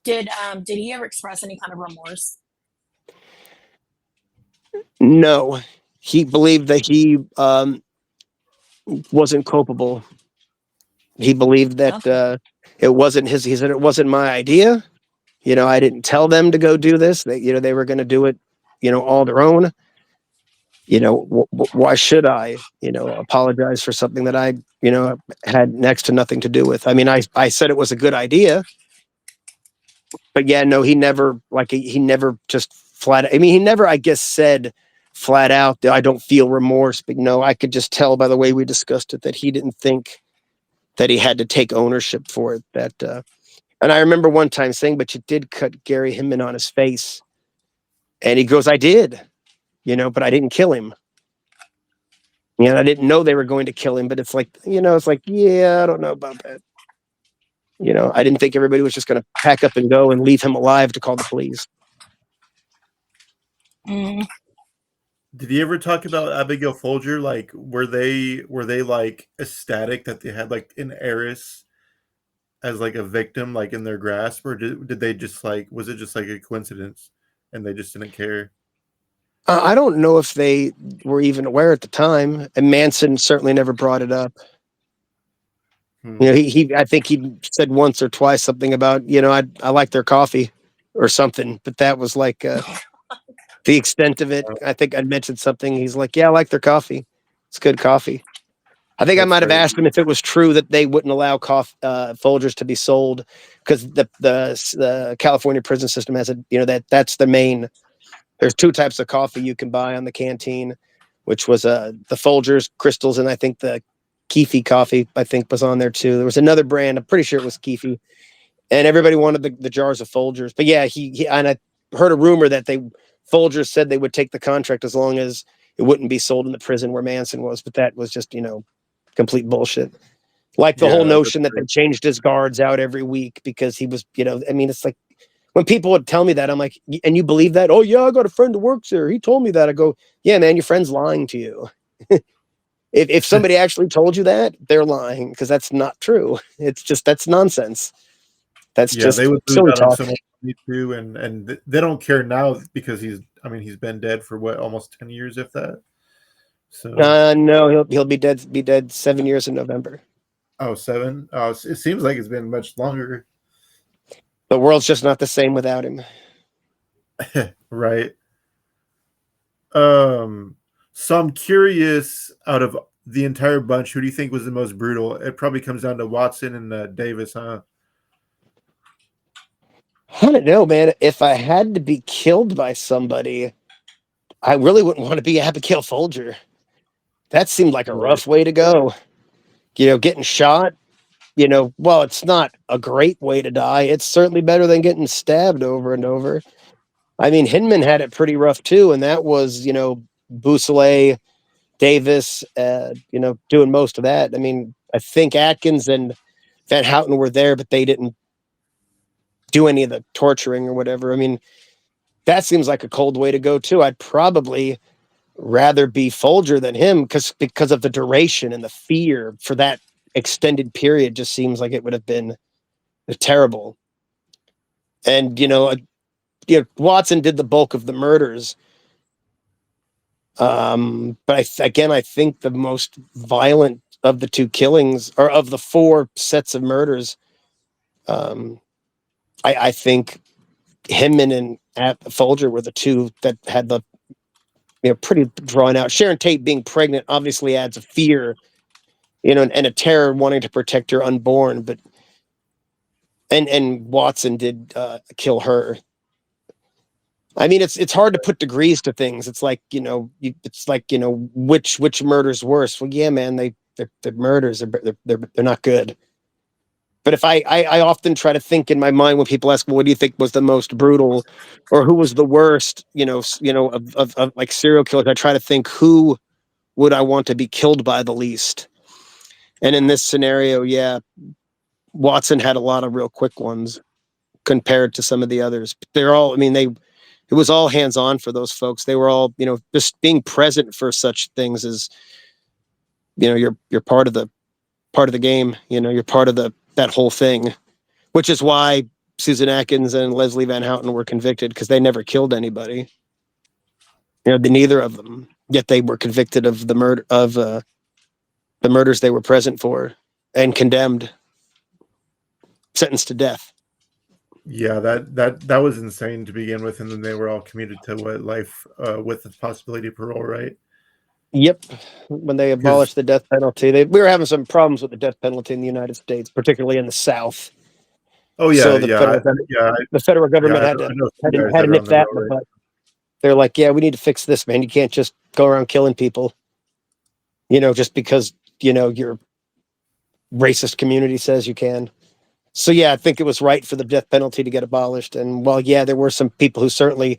Did he ever express any kind of remorse? No, he believed that he wasn't culpable. He believed that Okay. it wasn't his. He said it wasn't my idea. I didn't tell them to go do this. They were going to do it, all their own. Why should I, apologize for something that I, had next to nothing to do with? I mean, I said it was a good idea, but yeah, no, he never, he never just flat. I mean, he never, I guess, said flat out that I don't feel remorse. But no, I could just tell by the way we discussed it that he didn't think that he had to take ownership for it. And I remember one time saying, "But you did cut Gary Hinman on his face," and he goes, "I did, but I didn't kill him. I didn't know they were going to kill him." But it's like, yeah, I don't know about that. I didn't think everybody was just going to pack up and go and leave him alive to call the police. Mm. Did he ever talk about Abigail Folger? Like, were they like ecstatic that they had like an heiress as like a victim, like in their grasp, or did they just like, was it just like a coincidence and they just didn't care? I don't know if they were even aware at the time, and Manson certainly never brought it up. I think he said once or twice something about, I like their coffee or something, but that was like the extent of it. I think I'd mentioned something. He's like, yeah, I like their coffee. It's good coffee. I think I That's might have crazy. asked him if it was true that they wouldn't allow Folgers to be sold because the California prison system has that's the main. There's two types of coffee you can buy on the canteen, which was the Folgers crystals, and I think the Keefe coffee I think was on there too. There was another brand. I'm pretty sure it was Keefe, and everybody wanted the jars of Folgers. But yeah, he and I heard a rumor that Folgers said they would take the contract as long as it wouldn't be sold in the prison where Manson was. But that was just complete bullshit. Like the whole Yeah, that's notion that they crazy. changed his guards out every week because he was, I mean, it's like when people would tell me that, I'm like, and you believe that? Oh yeah, I got a friend who works there. He told me that. I go, yeah, man, your friend's lying to you. If somebody actually told you that, they're lying because that's not true. It's just, that's nonsense. That's Yeah, they just would lose silly out on talk. so much money too, and they don't care now because he's been dead for what, almost 10 years, if that. So No, he'll be dead 7 years in November. oh, 7. Oh, it seems like it's been much longer. The world's just not the same without him. Right. So I'm curious, out of the entire bunch, who do you think was the most brutal? It probably comes down to Watson and Davis, huh? I don't know, man. If I had to be killed by somebody, I really wouldn't want to be Abigail Folger. that seemed like a Right. rough way to go. Getting shot, well, it's not a great way to die. It's certainly better than getting stabbed over and over. I mean, Hinman had it pretty rough too, and that was, Bousselet, Davis, doing most of that. I mean, I think Atkins and Van Houten were there, but they didn't do any of the torturing or whatever. I mean, that seems like a cold way to go too. I'd probably rather be Folger than him because of the duration and the fear for that extended period. Just seems like it would have been terrible. And Watson did the bulk of the murders. But I think the most violent of the two killings, or of the four sets of murders, I think Hinman and Folger were the two that had the pretty drawn out. Sharon Tate being pregnant obviously adds a fear, and a terror wanting to protect your unborn. But and Watson did kill her. I mean, it's hard to put degrees to things. It's like which murder's worse. Well, yeah, man, they're murders. They're not good. But if I often try to think in my mind when people ask, well, what do you think was the most brutal, or who was the worst, of like serial killers, I try to think, who would I want to be killed by the least? And in this scenario, yeah, Watson had a lot of real quick ones compared to some of the others. They're all, I mean, it was all hands on for those folks. They were all, just being present for such things is, you're part of the game, you're part of that whole thing, which is why Susan Atkins and Leslie Van Houten were convicted, because they never killed anybody. Neither of them, yet they were convicted of the murder of the murders they were present for and condemned, sentenced to death. Yeah, that was insane to begin with, and then they were all commuted to life with the possibility of parole, right? Yep. When they abolished the death penalty, we were having some problems with the death penalty in the United States, particularly in the South. Oh yeah, So the federal government I had know some guys to that are nip on the that in road, the right? butt. They're like, yeah, we need to fix this, man. You can't just go around killing people, just because, your racist community says you can. So yeah, I think it was right for the death penalty to get abolished. And while, yeah, there were some people who certainly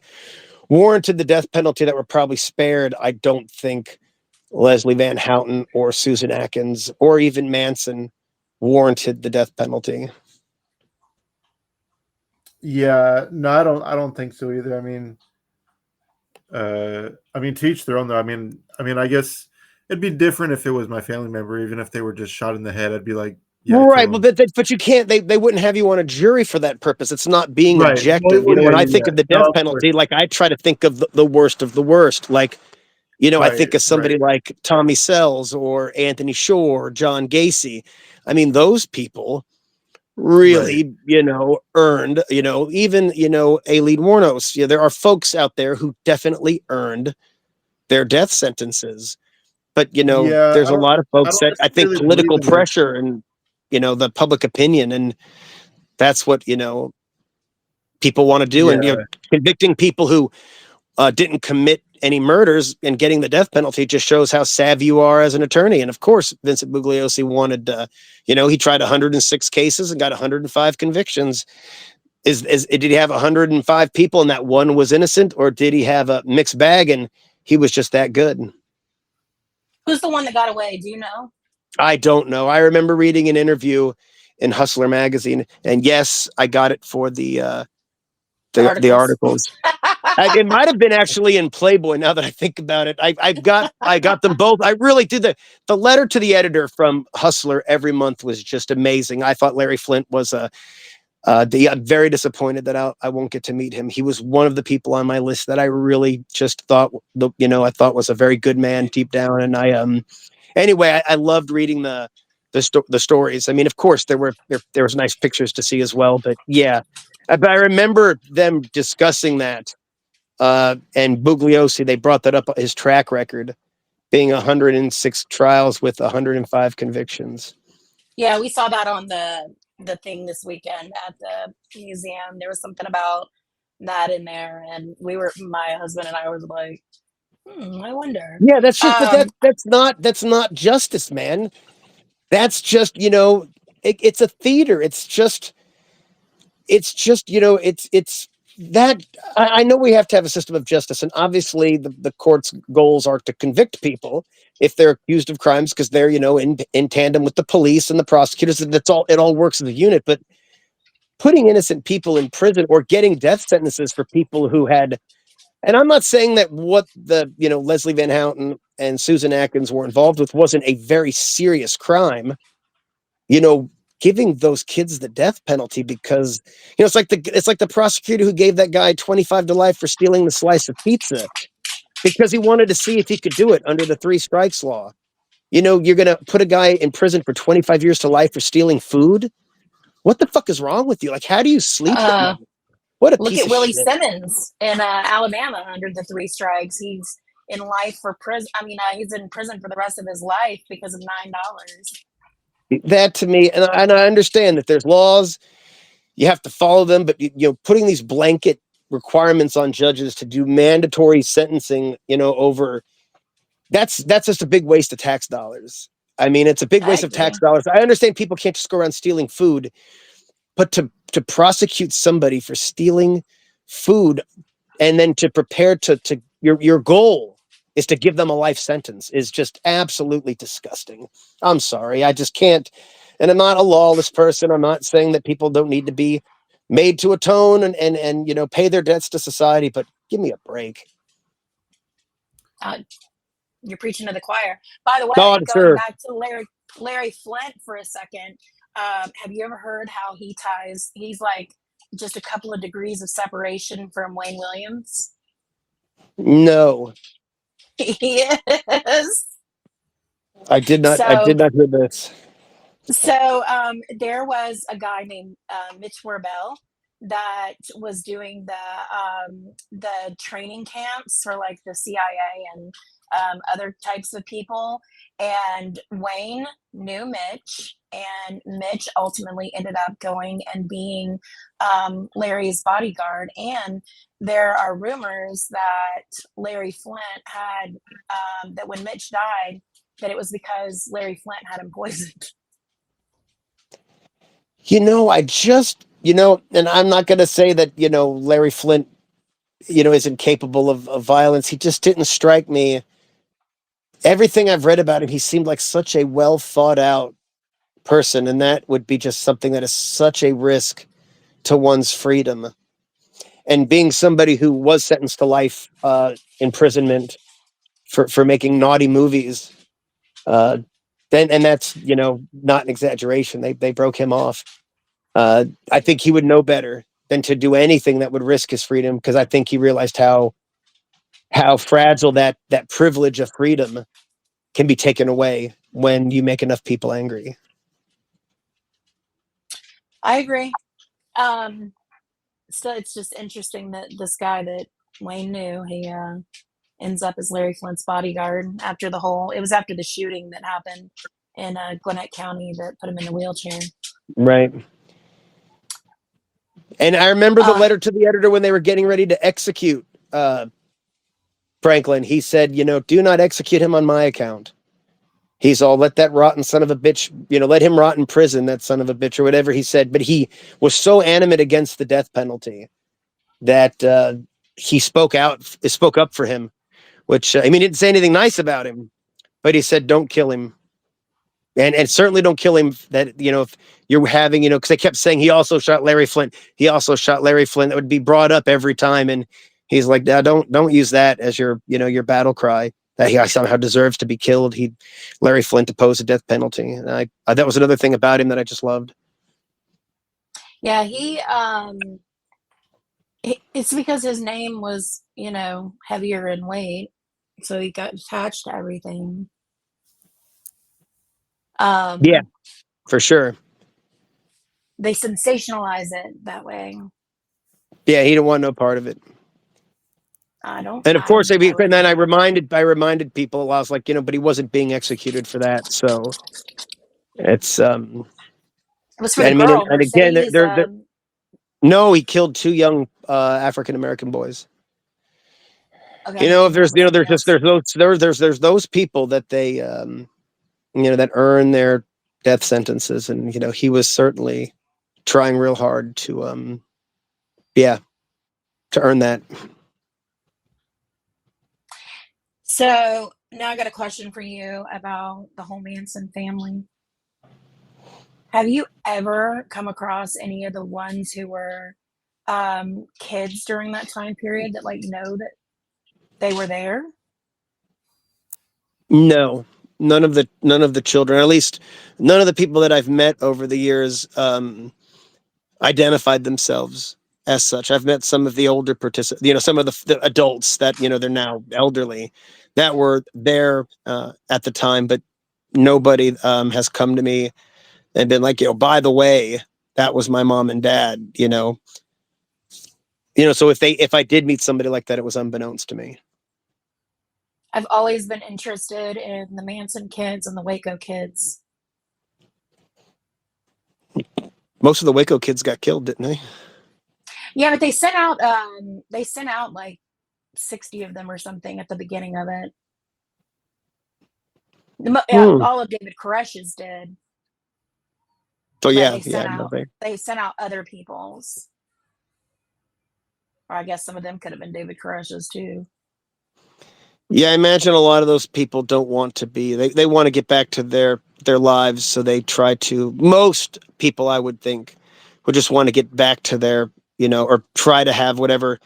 warranted the death penalty that were probably spared, I don't think Leslie Van Houten or Susan Atkins or even Manson warranted the death penalty. Yeah, no, I don't think so either. I mean, to each their own though. I guess it'd be different if it was my family member, even if they were just shot in the head. I'd be like, yeah, Right, kill well, them. but you can't. They wouldn't have you on a jury for that purpose. It's not being Right. objective. Well, When yeah, I yeah, think yeah. of the No, death of course. penalty, like I try to think of the worst of the worst. Like, I Right, think of somebody like Tommy Sells or Anthony Shore or John Gacy. I mean, those people right. really, earned, even, Aileen Wuornos. There are folks out there who definitely earned their death sentences. But, Yeah, there's a lot of I folks don't that I think necessarily believe political in the pressure and, the public opinion, and that's what, people want to do. And, yeah, convicting people who didn't commit any murders and getting the death penalty just shows how savvy you are as an attorney. And of course, Vincent Bugliosi wanted, he tried 106 cases and got 105 convictions. Did he have 105 people and that one was innocent, or did he have a mixed bag and he was just that good? Who's the one that got away? Do you know? I don't know. I remember reading an interview in Hustler magazine, and yes, I got it for the The articles. articles. It might have been actually in Playboy. Now that I think about it, I got them both. I really did. The letter to the editor from Hustler every month was just amazing. I thought Larry Flint was I'm very disappointed that I won't get to meet him. He was one of the people on my list that I really just thought I thought was a very good man deep down. And anyway, I loved reading the stories. I mean, of course, there was nice pictures to see as well. But yeah, but I remember them discussing that. And Bugliosi, they brought that up, his track record being 106 trials with 105 convictions. Yeah, we saw that on the thing this weekend at the museum. There was something about that in there, and my husband and I was like, I wonder. Yeah, that's just, but Um, that's not justice, man. That's just, it's a theater. It's just, it's that I know we have to have a system of justice, and obviously the court's goals are to convict people if they're accused of crimes because they're, in tandem with the police and the prosecutors, and it all works as a unit. But putting innocent people in prison or getting death sentences for people who had, and I'm not saying that what the, Leslie Van Houten and Susan Atkins were involved with wasn't a very serious crime, giving those kids the death penalty because, it's like the prosecutor who gave that guy 25 to life for stealing the slice of pizza because he wanted to see if he could do it under the 3 strikes law. You're going to put a guy in prison for 25 years to life for stealing food. What the fuck is wrong with you? Like, how do you sleep at night? What a Look piece at of Willie shit. Simmons in Alabama under the 3 strikes. He's in life for prison. I mean, he's in prison for the rest of his life because of $9. That to me, and I understand that there's laws, you have to follow them, but putting these blanket requirements on judges to do mandatory sentencing, over that's just a big waste of tax dollars. I mean, it's a big I waste of agree. tax dollars. I understand people can't just go around stealing food, but to prosecute somebody for stealing food and then to prepare to your goal is to give them a life sentence is just absolutely disgusting. I'm sorry. I just can't. And I'm not a lawless person. I'm not saying that people don't need to be made to atone and pay their debts to society, but give me a break. You're preaching to the choir. By the No, way, I'm going sure. back to Larry Flint for a second, have you ever heard how he's like just a couple of degrees of separation from Wayne Williams? No, He is. I did not. I So did not hear this. There was a guy named Mitch Warbell that was doing the training camps for like the CIA and other types of people. And Wayne knew Mitch, and Mitch ultimately ended up going and being Larry's bodyguard. And there are rumors that Larry Flint had that when Mitch died, that it was because Larry Flint had him poisoned. I just, and I'm not going to say that, Larry Flint, isn't capable of violence. He just didn't strike me. Everything I've read about him, he seemed like such a well thought out person. And that would be just something that is such a risk to one's freedom. And being somebody who was sentenced to life imprisonment for making naughty movies, and that's, not an exaggeration. They broke him off. I think he would know better than to do anything that would risk his freedom because I think he realized how fragile that privilege of freedom can be taken away when you make enough people angry. I agree. So it's just interesting that this guy that Wayne knew, he ends up as Larry Flint's bodyguard after it was after the shooting that happened in Gwinnett County that put him in the wheelchair. Right. And I remember the Uh, letter to the editor when they were getting ready to execute Franklin. He said, do not execute him on my account. He's all, let that rotten son of a bitch, let him rot in prison, that son of a bitch, or whatever he said. But he was so animate against the death penalty that he spoke up for him, which, he didn't say anything nice about him, but he said, don't kill him. And certainly don't kill him that, if you're having, because they kept saying he also shot Larry Flint. He also shot Larry Flint. That would be brought up every time. And he's like, no, don't use that as your, your battle cry that he somehow deserves to be killed. Larry Flint opposed the death penalty. And that was another thing about him that I just loved. yeah, it's because his name was, heavier in weight. So he got attached to everything. Yeah, for sure. They sensationalize it that way. Yeah, he didn't want no part of it. I don't. And of course, I and then I wouldn't. reminded people, I was like, but he wasn't being executed for that. So it's, It was for the girl, and again, Mercedes. no, he killed 2 young African American boys. Okay, You I'm know, if writing down there's, the details. there's those people that they, that earn their death sentences. And, he was certainly trying real hard to, yeah, to earn that. So now I got a question for you about the whole Manson family. Have you ever come across any of the ones who were kids during that time period that know that they were there? No, none of the children, at least none of the people that I've met over the years, identified themselves as such. I've met some of the older participants, some of the adults that, they're now elderly that were there at the time, but nobody has come to me and been like, by the way, that was my mom and dad. So if I did meet somebody like that, it was unbeknownst to me. I've always been interested in the Manson kids and the Waco kids. Most of the Waco kids got killed, didn't they? Yeah, but they sent out like 60 of them or something at the beginning of it. Hmm. All of David Koresh's did, So but yeah, I know they sent out other people's. Or I guess some of them could have been David Koresh's too. Yeah, I imagine a lot of those people don't want to be. They want to get back to their lives, so they try to. Most people, I would think, would just want to get back to their, or try to have whatever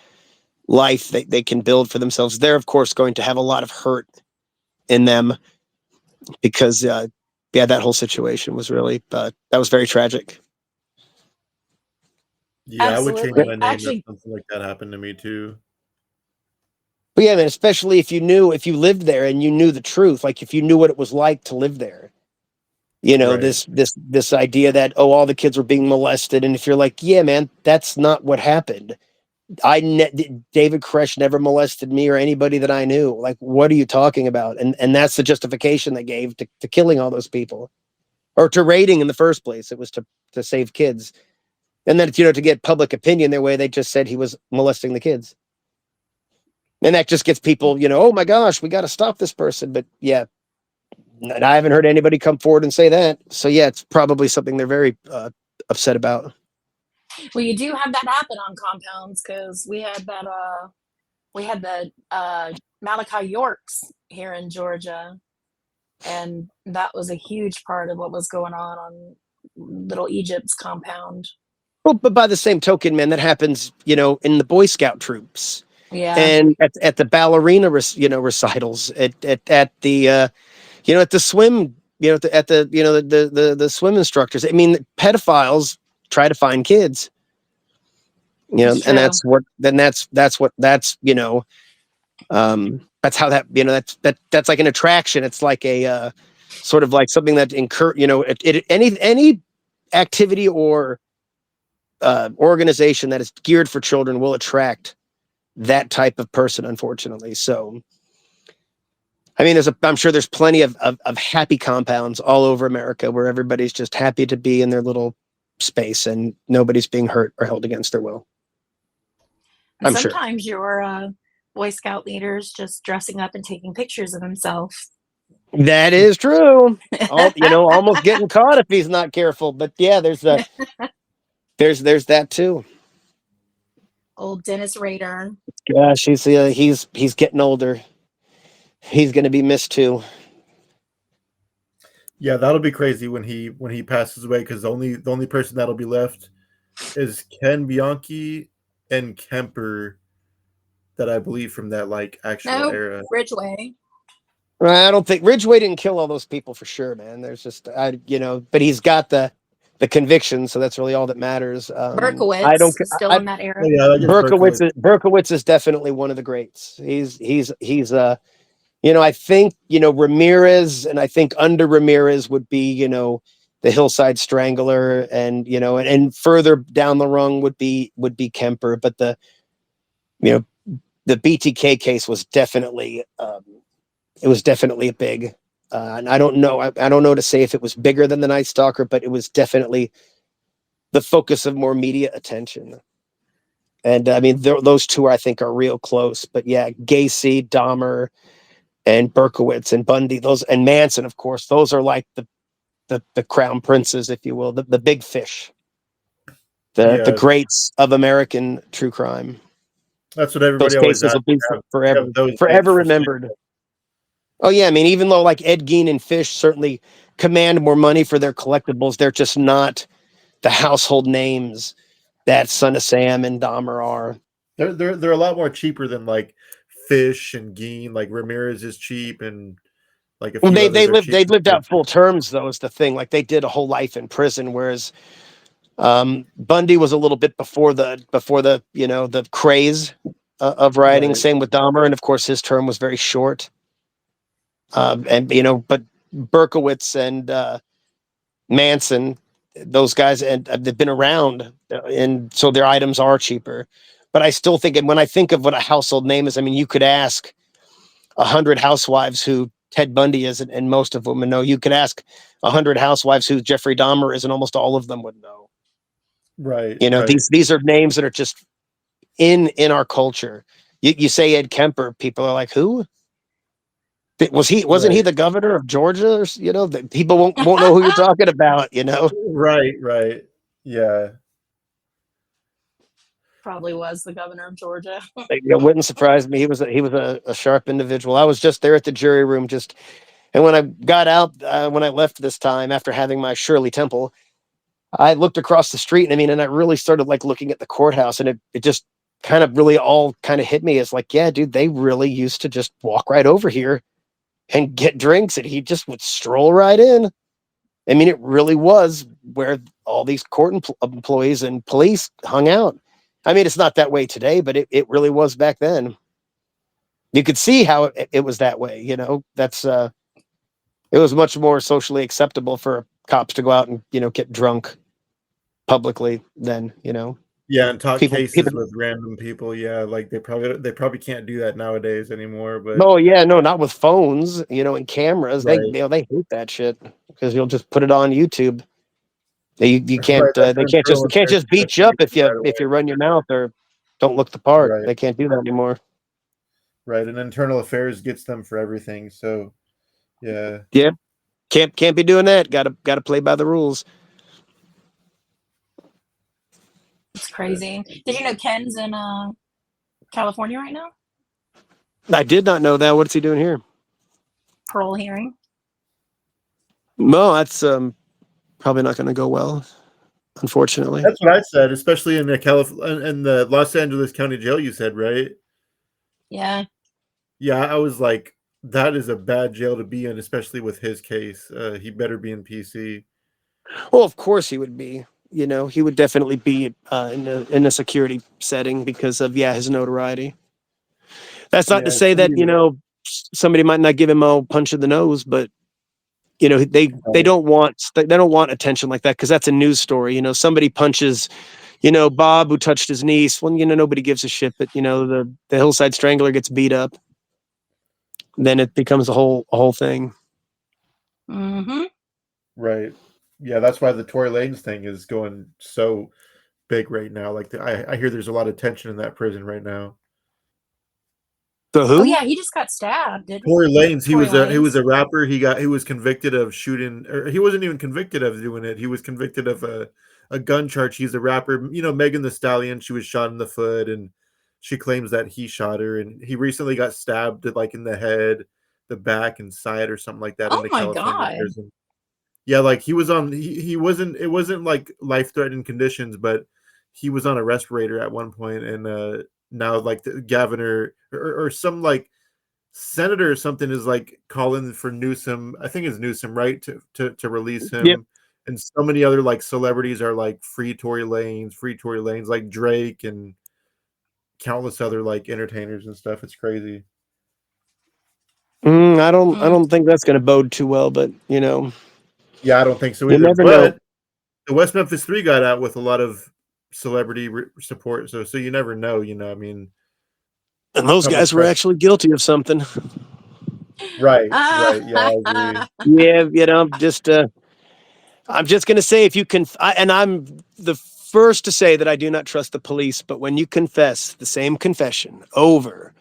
life they can build for themselves. They're of course going to have a lot of hurt in them because, yeah, that whole situation was really that was very tragic. Yeah, I would change Absolutely. my name if Actually, something like that happened to me too. But yeah, man, especially if you lived there and you knew the truth, like if you knew what it was like to live there. Right. This idea that, oh, all the kids were being molested, and if you're like, yeah, man, that's not what happened. David Koresh never molested me or anybody that I knew. Like, what are you talking about? And that's the justification they gave to killing all those people, or to raiding in the first place. It was to save kids, and then to get public opinion their way. They just said he was molesting the kids, and that just gets people, oh my gosh, we got to stop this person. But yeah, I haven't heard anybody come forward and say that. So yeah, it's probably something they're very upset about. well, you do have that happen on compounds because we had the Malachi Yorks here in Georgia, and that was a huge part of what was going on Little Egypt's compound. Well, but by the same token, man, that happens, in the Boy Scout troops Yeah, and at the ballerina, recitals, at the, at the swim, at the, the swim instructors. I mean, pedophiles try to find kids, it's and true. that's how that, that's like an attraction. It's like a, sort of like something that any activity or organization that is geared for children will attract that type of person, unfortunately. So, I mean, I'm sure there's plenty of happy compounds all over America where everybody's just happy to be in their little space and nobody's being hurt or held against their will. And I'm sure. sometimes your Boy Scout leader's just dressing up and taking pictures of himself. That is true. Almost getting caught if he's not careful. But yeah, there's that too. Old Dennis Rader. Gosh, he's getting older. He's going to be missed too. Yeah, that'll be crazy when he passes away, because the only person that'll be left is Ken Bianchi and Kemper, that I believe from that actual era. Ridgway. I don't think Ridgway didn't kill all those people for sure, man. There's just but he's got the conviction, so that's really all that matters. Berkowitz still in that era. Yeah, Berkowitz is definitely one of the greats. He's I think Ramirez, and I think under Ramirez would be the Hillside Strangler, and further down the rung would be Kemper, but the BTK case was definitely it was definitely a big, and I don't know to say if it was bigger than the Night Stalker, but it was definitely the focus of more media attention. And I mean, those two I think are real close. But yeah, Gacy, Dahmer, and Berkowitz and Bundy, those, and Manson, of course, those are like the crown princes, if you will, the big fish, the Yeah, greats of American true crime. that's what Those everybody always cases asks. will be Have those names forever for some. remembered. Oh yeah, I mean, even though like Ed Gein and Fish certainly command more money for their collectibles, they're just not the household names that Son of Sam and Dahmer are. They're a lot more cheaper than like Fish and Gein. Like Ramirez is cheap, and like a Well, few others are they cheap. lived out full terms though, is the thing. Like they did a whole life in prison, whereas Bundy was a little bit before the the craze of writing. Right, Same with Dahmer, and of course his term was very short. And but Berkowitz and Manson, those guys, and they've been around, and so their items are cheaper. But I still think, and when I think of what a household name is, I mean, you could ask 100 housewives who Ted Bundy is, and most of them would know. You could ask 100 housewives who Jeffrey Dahmer is, and almost all of them would know. right, You know, right. these are names that are just in our culture. You say Ed Kemper, people are like, who? Wasn't he Right, the governor of Georgia? Or, that people won't know who you're talking about. right, right. Yeah, Probably was the governor of Georgia. It wouldn't surprise me. He was a sharp individual. I was just there at the jury room, and when I got out, when I left this time after having my Shirley Temple, I looked across the street, and I really started like looking at the courthouse, and it just kind of really all kind of hit me as like, yeah, dude, they really used to just walk right over here and get drinks, and he just would stroll right in. It really was where all these court employees and police hung out. It's not that way today, but it really was back then. You could see how it was that way. That's it was much more socially acceptable for cops to go out and get drunk publicly than yeah, and talk people. cases with random people. Yeah, like they probably can't do that nowadays anymore. But Oh yeah, no, not with phones, and cameras. They right, they hate that shit because you'll just put it on YouTube. You can't right. That's they an can't just internal they can't affairs just beat you up if investigation right you away. run your mouth or don't look the part. Right, They can't do that anymore. right. And internal affairs gets them for everything. So yeah, Yeah, can't be doing that. Got to play by the rules. It's crazy. Did you know Ken's in California right now? I did not know that. What's he doing here? Parole hearing. No, that's probably not going to go well, unfortunately. that's what I said. Especially in the Los Angeles County Jail. You said, right? Yeah. Yeah, I was like, that is a bad jail to be in, especially with his case. He better be in PC. Well, of course he would be. He would definitely be in a security setting because of his notoriety. That's not to Yeah, say that somebody might not give him a punch in the nose, but they don't want attention like that because that's a news story. Somebody punches Bob who touched his niece. Well, nobody gives a shit. But the Hillside Strangler gets beat up, then it becomes a whole thing. Mm-hmm. right. Yeah, that's why the Tory Lanez thing is going so big right now. Like I hear there's a lot of tension in that prison right now. The who? Oh yeah, he just got stabbed, didn't he? Tory Lanez, he Tory was Lanez. a rapper. He was convicted of shooting, or he wasn't even convicted of doing it. He was convicted of a gun charge. He's a rapper. Megan Thee Stallion, she was shot in the foot, and she claims that he shot her. And he recently got stabbed like in the head, the back, and side, or something like that in Oh the my California God. prison. Yeah, like he was on. He wasn't. It wasn't like life threatening conditions, but he was on a respirator at one point, and now like the governor or some like senator or something is like calling for Newsom. I think it's Newsom, right, to release Yep. him. And so many other like celebrities are like free Tory Lanez, like Drake and countless other like entertainers and stuff. It's crazy. I don't think that's going to bode too well, but Yeah, I don't think so you either. never know. But the West Memphis Three got out with a lot of celebrity support, so you never know. I mean, And those public guys were press. actually guilty of something. Right, Ah, right. Yeah, I agree. Yeah, I'm just going to say if you can, and I'm the first to say that I do not trust the police, but when you confess the same confession over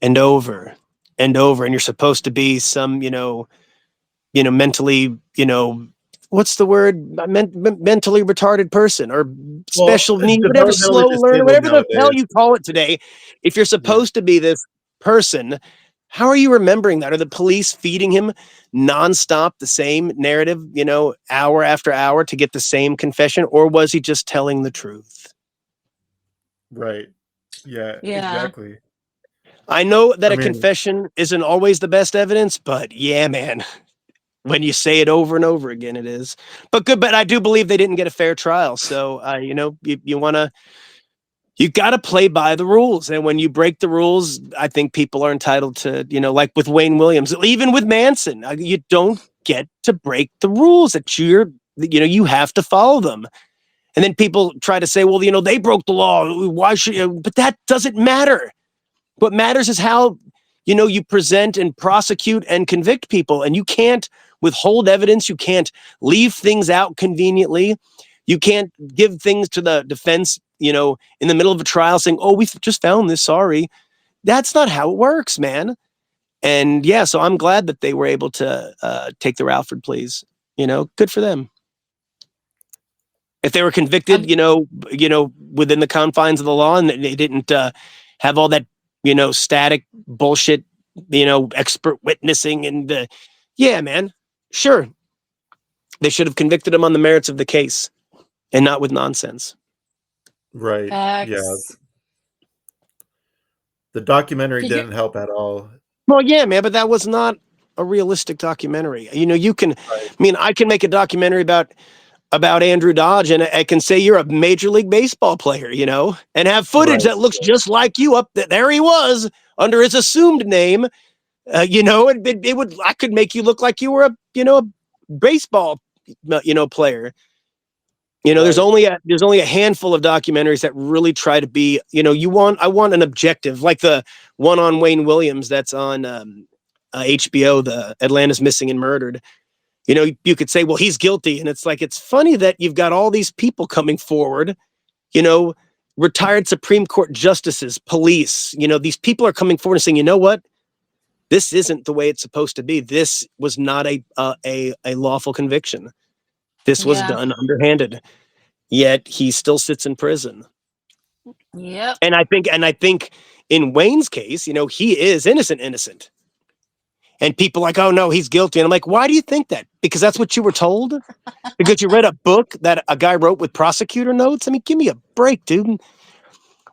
and over and over, and you're supposed to be some, mentally, what's the word? Mentally retarded person or special need, whatever, slow developmentally learner, disabled whatever the hell nowadays. you call it today. If you're supposed to be this person, how are you remembering that? Are the police feeding him nonstop the same narrative, hour after hour to get the same confession? Or was he just telling the truth? Right. Yeah, Yeah. exactly. I know that I a mean, confession isn't always the best evidence, but yeah, man, when you say it over and over again, it is. But I do believe they didn't get a fair trial. So, you got to play by the rules. And when you break the rules, I think people are entitled to, like with Wayne Williams, even with Manson, you don't get to break the rules that you have to follow them. And then people try to say, well, they broke the law. Why should you? But that doesn't matter. What matters is how, you present and prosecute and convict people. And you can't withhold evidence. You can't leave things out conveniently. You can't give things to the defense, in the middle of a trial saying, oh, we just found this. Sorry. That's not how it works, man. And yeah, so I'm glad that they were able to take the Ralford pleas. Good for them. If they were convicted, within the confines of the law, and they didn't have all that, static bullshit, expert witnessing, and yeah, man, sure, they should have convicted him on the merits of the case, and not with nonsense. right. Yeah. Facts. The documentary Did you? didn't help at all. Well, yeah, man, but that was not a realistic documentary. You can, Right. I can make a documentary about Andrew Dodge, and I can say you're a Major League Baseball player, and have footage Right. that looks just like you up there. He was under his assumed name, and it would, I could make you look like you were a baseball, player. There's Right. only a handful of documentaries that really try to be, I want an objective, like the one on Wayne Williams that's on HBO, the Atlanta's Missing and Murdered. You could say, well, he's guilty. And it's like, it's funny that you've got all these people coming forward, retired Supreme Court justices, police, these people are coming forward and saying, you know what? This isn't the way it's supposed to be. This was not a lawful conviction. This was Yeah. done underhanded. Yet he still sits in prison. Yep. And I think in Wayne's case, he is innocent. And people like, oh no, he's guilty. And I'm like, why do you think that? Because that's what you were told? Because you read a book that a guy wrote with prosecutor notes? I mean, give me a break, dude.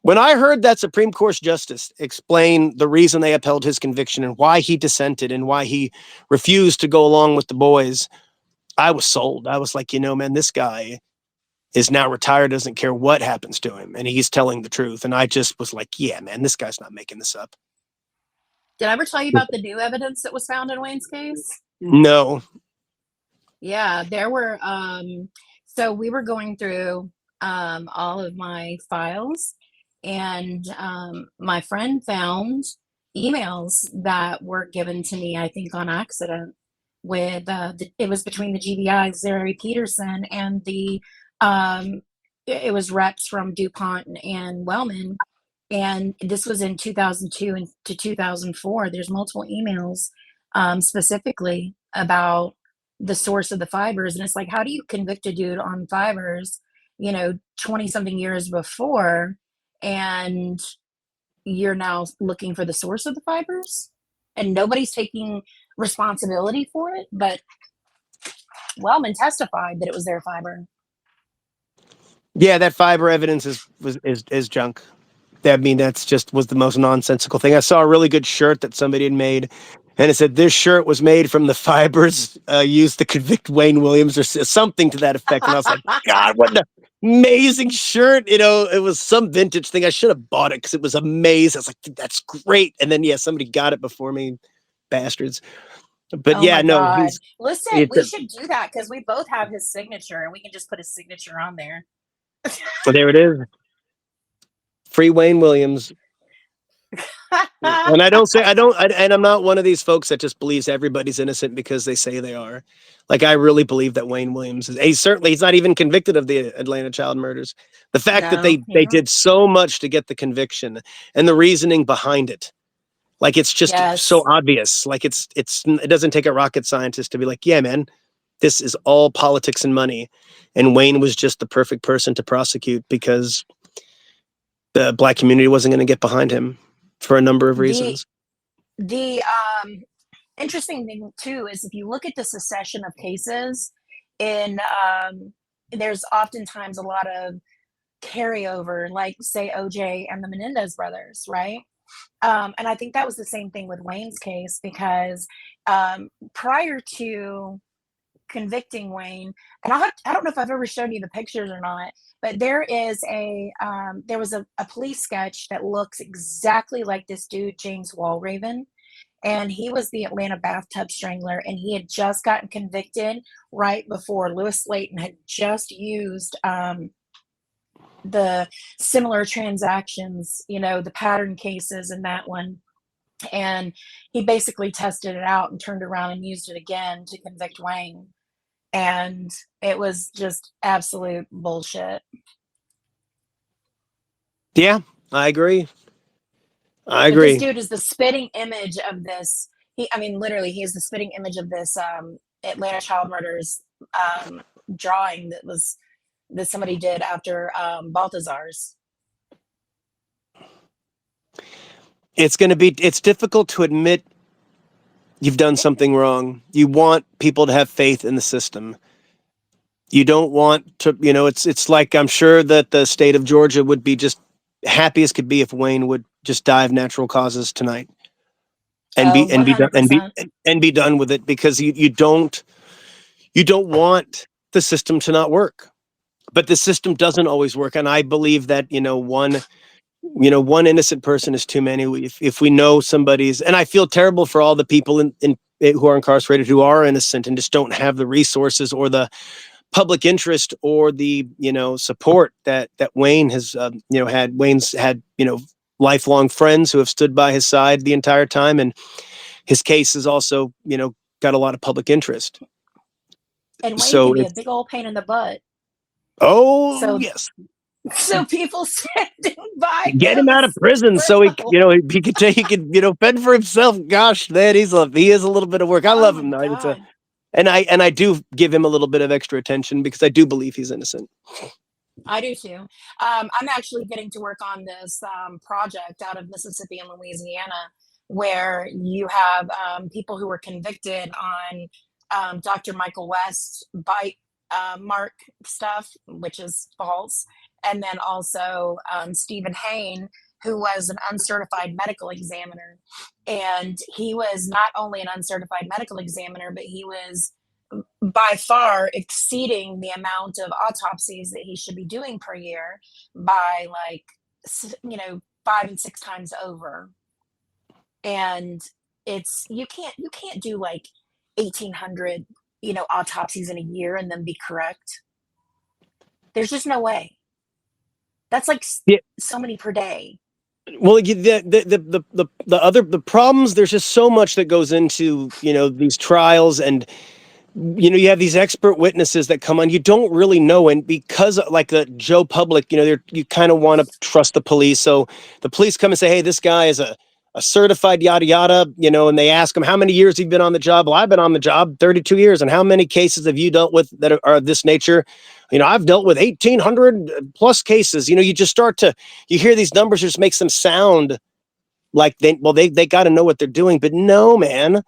When I heard that Supreme Court justice explain the reason they upheld his conviction and why he dissented and why he refused to go along with the boys, I was sold. I was like, man, this guy is now retired, doesn't care what happens to him, and he's telling the truth. And I just was like, yeah, man, this guy's not making this up. Did I ever tell you about the new evidence that was found in Wayne's case? No. Yeah, there were so we were going through all of my files, and my friend found emails that were given to me, I think on accident, with it was between the GBI's Larry Peterson and the it was reps from DuPont and Wellman. And this was in 2002 and to 2004. There's multiple emails specifically about the source of the fibers. And it's like, how do you convict a dude on fibers, 20 something years before, and you're now looking for the source of the fibers? And nobody's taking responsibility for it. But Wellman testified that it was their fiber. Yeah, that fiber evidence is junk. I mean, that's just was the most nonsensical thing. I saw a really good shirt that somebody had made, and it said, this shirt was made from the fibers used to convict Wayne Williams, or something to that effect. And I was like, God, what an amazing shirt. It was some vintage thing. I should have bought it because it was amazing. I was like, that's great. And then, yeah, somebody got it before me, bastards. But Oh yeah, my no, God. Listen, it's we should do that because we both have his signature and we can just put his signature on there. so there it is. Free Wayne Williams. And and I'm not one of these folks that just believes everybody's innocent because they say they are. Like, I really believe that Wayne Williams he's not even convicted of the Atlanta child murders. The fact that No, they did so much to get the conviction and the reasoning behind it. Like, it's just so yes, obvious. Like, it doesn't take a rocket scientist to be like, yeah, man, this is all politics and money. And Wayne was just the perfect person to prosecute because the Black community wasn't going to get behind him for a number of the reasons. the interesting thing too is if you look at the succession of cases in there's oftentimes a lot of carryover, like say OJ and the Menendez brothers, right? And I think that was the same thing with Wayne's case because prior to convicting Wayne, and I don't know if I've ever shown you the pictures or not, but there was a police sketch that looks exactly like this dude, James Walraven. And he was the Atlanta bathtub strangler, and he had just gotten convicted right before Lewis Slayton had just used the similar transactions, the pattern cases in that one. And he basically tested it out and turned around and used it again to convict Wayne. And it was just absolute bullshit. Yeah, I agree. But this dude is the spitting image of this. Literally, he is the spitting image of this Atlanta child murders drawing that somebody did after Balthazar's. It's difficult to admit you've done something wrong. You want people to have faith in the system. You don't want to, it's like, I'm sure that the state of Georgia would be just happy as could be if Wayne would just die of natural causes tonight and be 100%. done with it, because you don't want the system to not work. But the system doesn't always work, and I believe that one innocent person is too many. If we know somebody's, and I feel terrible for all the people in who are incarcerated who are innocent and just don't have the resources or the public interest or the support that Wayne has had. Wayne's had lifelong friends who have stood by his side the entire time, and his case has also got a lot of public interest. And Wayne So can be a big old pain in the butt. Yes. So people standing by Get him out of prison so he could fend for himself. Gosh, man, he is a little bit of work. I love him though. And I do give him a little bit of extra attention because I do believe he's innocent. I do too. I'm actually getting to work on this project out of Mississippi and Louisiana, where you have people who were convicted on Dr. Michael West's bite mark stuff, which is false. And then also Stephen Hain, who was an uncertified medical examiner. And he was not only an uncertified medical examiner, but he was by far exceeding the amount of autopsies that he should be doing per year by 5 and 6 times over. And you can't do 1,800 autopsies in a year and then be correct. There's just no way. That's so many per day. Well, the problems, there's just so much that goes into these trials, and you have these expert witnesses that come on. You don't really know, and because like the Joe public, you kind of want to trust the police. So the police come and say, hey, this guy is a certified yada yada, and they ask him, how many years have you been on the job? Well, I've been on the job 32 years. And how many cases have you dealt with that are of this nature? I've dealt with 1,800 plus cases. You just you hear these numbers, just makes them sound like they got to know what they're doing. But no, man.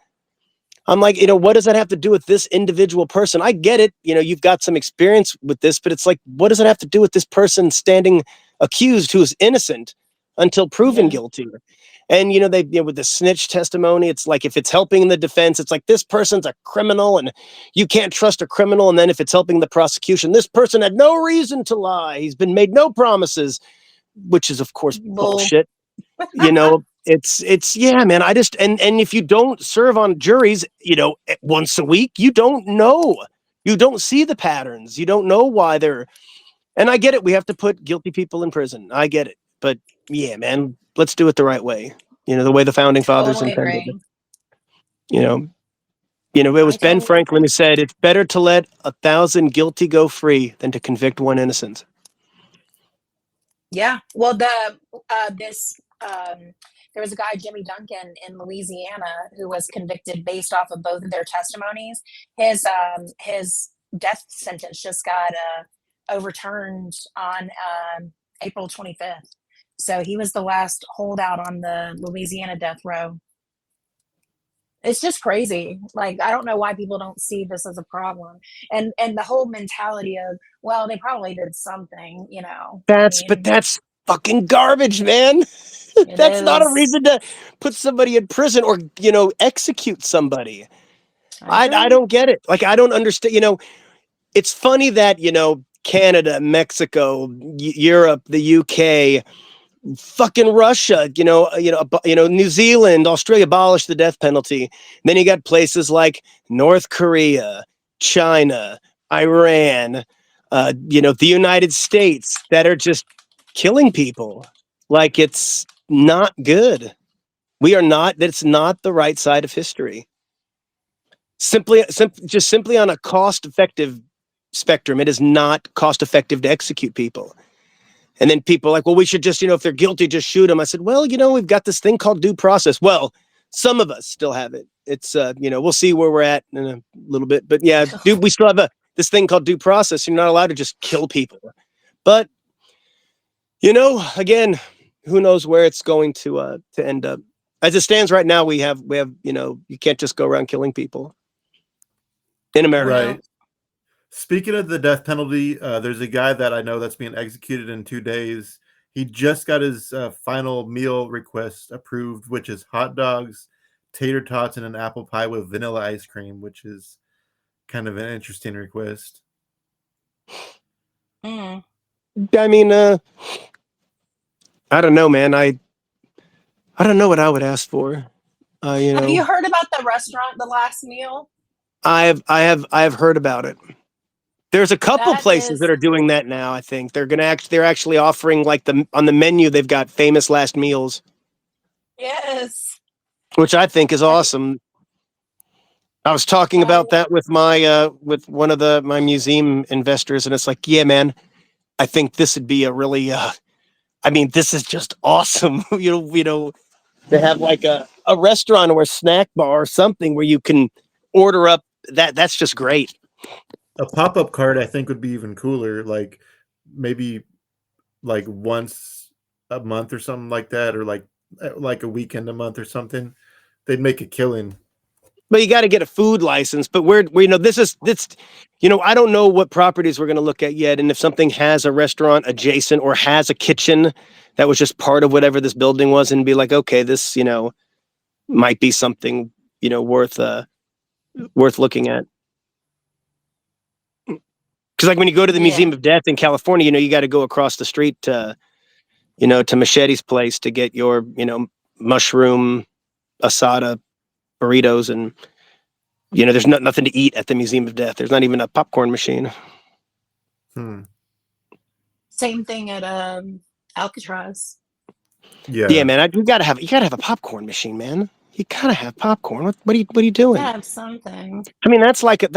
I'm like, what does that have to do with this individual person? I get it. You've got some experience with this, but it's like, what does it have to do with this person standing accused who is innocent until proven guilty? And, with the snitch testimony, it's like, if it's helping the defense, it's like, this person's a criminal and you can't trust a criminal. And then if it's helping the prosecution, this person had no reason to lie. He's been made no promises, which is, of course, bullshit. It's yeah, man. I just, and if you don't serve on juries, once a week, you don't know. You don't see the patterns. You don't know why they're, and I get it. We have to put guilty people in prison. I get it. But yeah, man, let's do it the right way. The way the founding fathers Totally intended. agree. You know, it was Ben Franklin who said, "It's better to let 1,000 guilty go free than to convict one innocent." Yeah. Well, there was a guy, Jimmy Duncan, in Louisiana, who was convicted based off of both of their testimonies. His death sentence just got overturned on April 25th. So he was the last holdout on the Louisiana death row. It's just crazy. Like, I don't know why people don't see this as a problem. And the whole mentality of, well, they probably did something, But that's fucking garbage, man. That's not a reason to put somebody in prison or, execute somebody. I don't get it. Like, I don't understand. It's funny that, Canada, Mexico, Europe, the UK, fucking Russia, New Zealand, Australia abolished the death penalty. And then you got places like North Korea, China, Iran, the United States that are just killing people. Like, it's not good. That's not the right side of history. Simply on a cost-effective spectrum, it is not cost-effective to execute people. And then people are like, well, we should just, if they're guilty, just shoot them. I said, well, we've got this thing called due process. Well, some of us still have it. It's, we'll see where we're at in a little bit. But yeah, we still have this thing called due process. You're not allowed to just kill people. But, again, who knows where it's going to end up. As it stands right now, we have, you can't just go around killing people in America. Right. Speaking of the death penalty, there's a guy that I know that's being executed in 2 days. He just got his final meal request approved, which is hot dogs, tater tots, and an apple pie with vanilla ice cream, which is kind of an interesting request. Mm. I mean, I don't know, man. I don't know what I would ask for. Have you heard about the restaurant, The Last Meal? I have heard about it. There's a couple places that are doing that now. I think they're actually offering, like, on the menu they've got famous last meals. Yes. Which I think is awesome. I was talking about that with with one of my museum investors, and it's like, yeah, man, I think this would be a really this is just awesome. They have like a restaurant or a snack bar or something where you can order up that's just great. A pop-up card, I think, would be even cooler. Like, maybe like once a month or something like that, or like a weekend a month or something. They'd make a killing. But you got to get a food license. But I don't know what properties we're going to look at yet. And if something has a restaurant adjacent or has a kitchen that was just part of whatever this building was, and be like, okay, this, might be something, worth looking at. Because, like, when you go to the Museum of Death in California, you got to go across the street to Machete's place to get your, mushroom asada burritos, and there's nothing to eat at the Museum of Death. There's not even a popcorn machine. Same thing at Alcatraz. Yeah, man. You gotta have a popcorn machine, man. You gotta have popcorn. What are you doing? Yeah, something. I mean, it's like a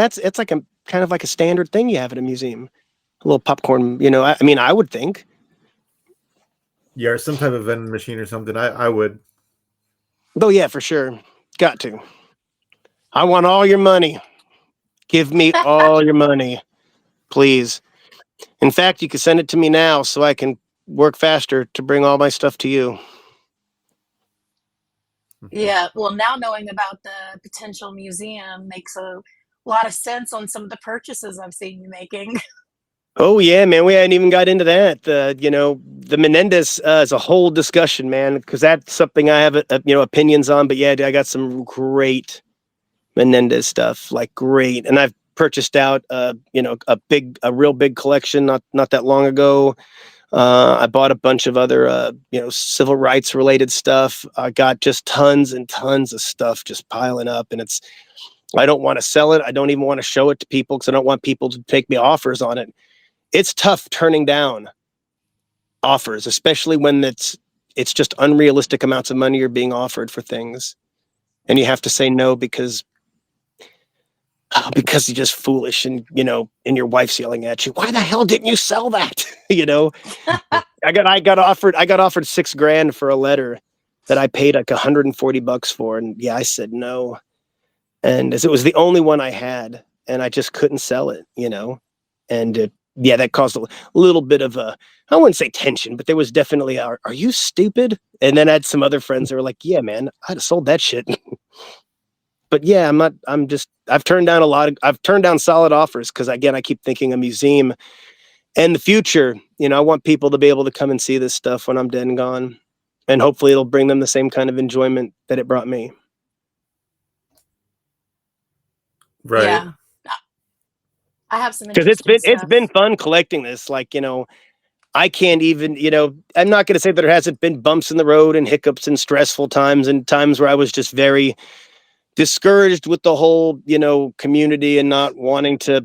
kind of like a standard thing you have at a museum. A little popcorn, I would think. Yeah, or some type of vending machine or something. I would. Oh yeah, for sure. Got to. I want all your money. Give me all your money, please. In fact, you can send it to me now so I can work faster to bring all my stuff to you. Yeah, well, now knowing about the potential museum makes a lot of sense on some of the purchases I've seen you making. Oh yeah, man. We hadn't even got into that. The Menendez is a whole discussion, man, because that's something I have opinions on. But yeah, I got some great Menendez stuff, like great. And I've purchased out a real big collection not that long ago. I bought a bunch of other civil rights related stuff. I got just tons and tons of stuff just piling up, and I don't want to sell it. I don't even want to show it to people because I don't want people to take me offers on it. It's tough turning down offers, especially when it's it's just unrealistic amounts of money you're being offered for things, and you have to say no because you're just foolish, and and your wife's yelling at you, why the hell didn't you sell that? I got offered $6,000 for a letter that I paid like $140 for, and yeah, I said no, and as it was the only one I had, and I just couldn't sell it, and yeah, that caused a little bit of I wouldn't say tension, but there was definitely are you stupid? And then I had some other friends that were like, yeah, man, I'd have sold that shit. But yeah, I've turned down solid offers because, again, I keep thinking a museum and the future, I want people to be able to come and see this stuff when I'm dead and gone. And hopefully it'll bring them the same kind of enjoyment that it brought me. Right. Yeah. I have some Because interesting it's been fun collecting this. Like, I can't even, I'm not going to say that there hasn't been bumps in the road and hiccups and stressful times and times where I was just very discouraged with the whole, community and not wanting to,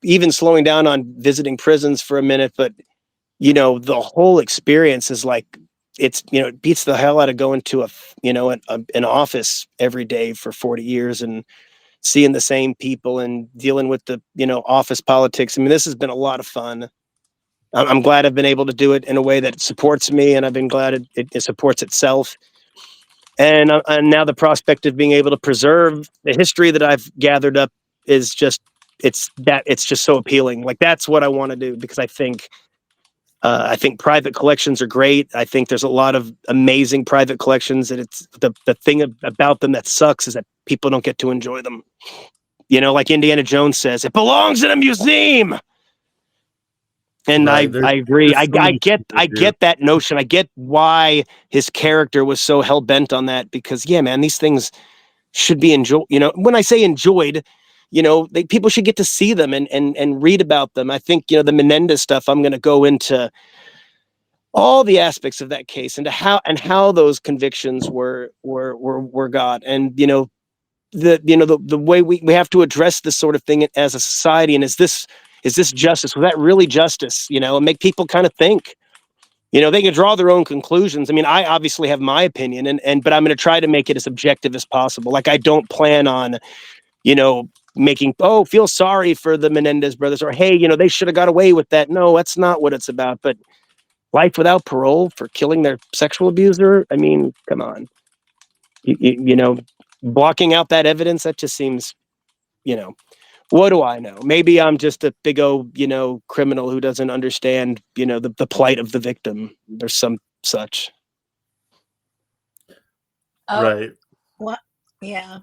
even slowing down on visiting prisons for a minute. But, the whole experience is like, it beats the hell out of going to an office every day for 40 years and seeing the same people and dealing with the, office politics. I mean, this has been a lot of fun. I'm glad I've been able to do it in a way that supports me, and I've been glad it supports itself. And now the prospect of being able to preserve the history that I've gathered up is just, it's just so appealing. Like, that's what I want to do, because I think private collections are great. I think there's a lot of amazing private collections, and it's the thing about them that sucks is that people don't get to enjoy them. Like Indiana Jones says, it belongs in a museum. And Right. I agree. There's so I many get that notion. I get why his character was so hell bent on that, because yeah, man, these things should be enjoyed. When I say enjoyed, people should get to see them and read about them. I think, the Menendez stuff, I'm going to go into all the aspects of that case and how those convictions were got. And, the way we have to address this sort of thing as a society. And is this justice? Was that really justice? And make people kind of think. They can draw their own conclusions. I mean, I obviously have my opinion, but I'm going to try to make it as objective as possible. Like, I don't plan on, making, feel sorry for the Menendez brothers, or, hey, they should have got away with that. No, that's not what it's about. But life without parole for killing their sexual abuser. I mean, come on. Blocking out that evidence, that just seems, what do I know? Maybe I'm just a big old, criminal who doesn't understand, the plight of the victim. There's some such. Oh, Right. what? Yeah.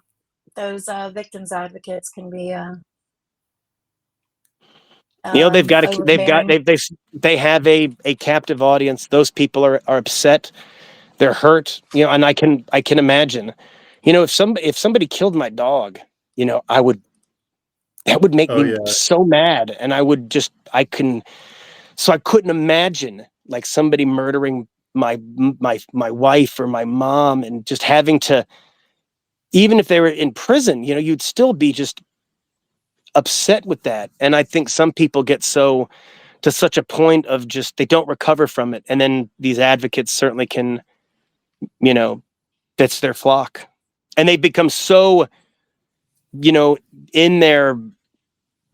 Those victims advocates can be overbearing. They have a captive audience. Those people are upset. They're hurt, and I can imagine, if somebody killed my dog, that would make me so mad. And I couldn't imagine like somebody murdering my wife or my mom, and just having to, even if they were in prison, you'd still be just upset with that. And I think some people get to such a point of just, they don't recover from it. And then these advocates certainly can, that's their flock. And they become so, in their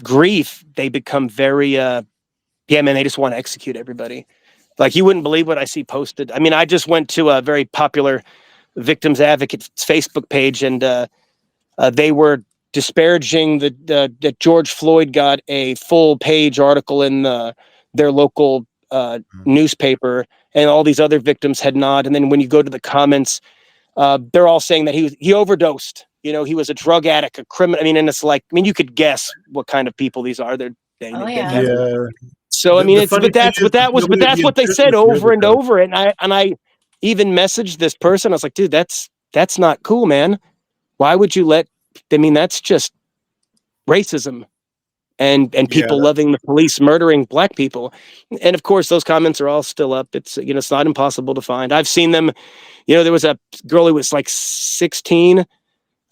grief, they become very, yeah, man, they just want to execute everybody. Like, you wouldn't believe what I see posted. I mean, I just went to a very popular victims advocates Facebook page, and they were disparaging that George Floyd got a full page article in their local newspaper, and all these other victims had not. And then when you go to the comments, they're all saying that he overdosed. He was a drug addict, a criminal. I mean, and it's like, I mean, you could guess what kind of people these are. They're Yeah. Yeah. So I mean, that's what they said over and overdose. over. And I even messaged this person. I was like, dude, that's not cool, man. Why would you let? I mean, that's just racism, and people loving the police murdering black people. And of course, those comments are all still up. It's it's not impossible to find. I've seen them. There was a girl who was like 16,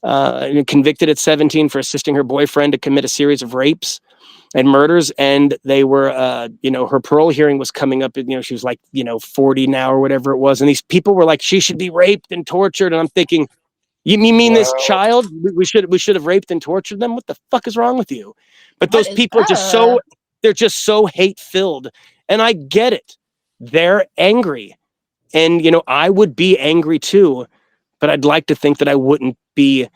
convicted at 17 for assisting her boyfriend to commit a series of rapes. and murders, and they were, her parole hearing was coming up, and, she was like, 40 now or whatever it was. And these people were like, she should be raped and tortured. And I'm thinking, you mean this child? We should have raped and tortured them. What the fuck is wrong with you? But those people are they're just so hate filled. And I get it. They're angry. And, I would be angry too, but I'd like to think that I wouldn't be,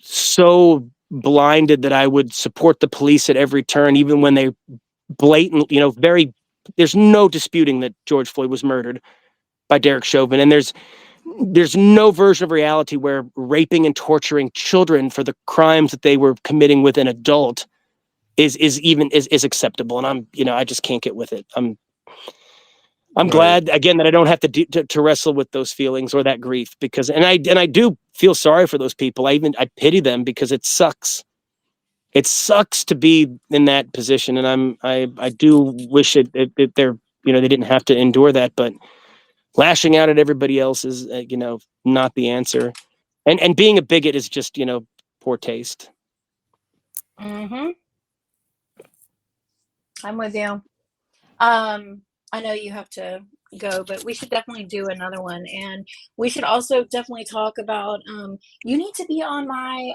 so blinded that I would support the police at every turn, even when they blatant, there's no disputing that George Floyd was murdered by Derek Chauvin. And there's no version of reality where raping and torturing children for the crimes that they were committing with an adult is acceptable. And I just can't get with it. I'm glad again that I don't have to wrestle with those feelings or that grief, because I do feel sorry for those people. I pity them, because it sucks. It sucks to be in that position, and I do wish they're they didn't have to endure that. But lashing out at everybody else is not the answer, and being a bigot is just poor taste. Mm-hmm. I'm with you. I know you have to go, but we should definitely do another one, and we should also definitely talk about. You need to be on my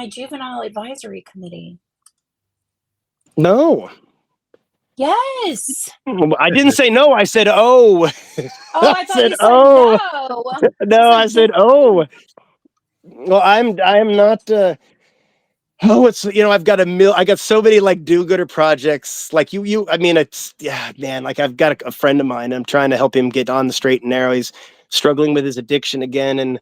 juvenile advisory committee. No. Yes. I didn't say no. I said oh. Oh, I thought said, you said no. No, I said oh. Well, I am not. It's I've got I got so many like do-gooder projects. Like it's man. Like I've got a friend of mine. I'm trying to help him get on the straight and narrow. He's struggling with his addiction again, and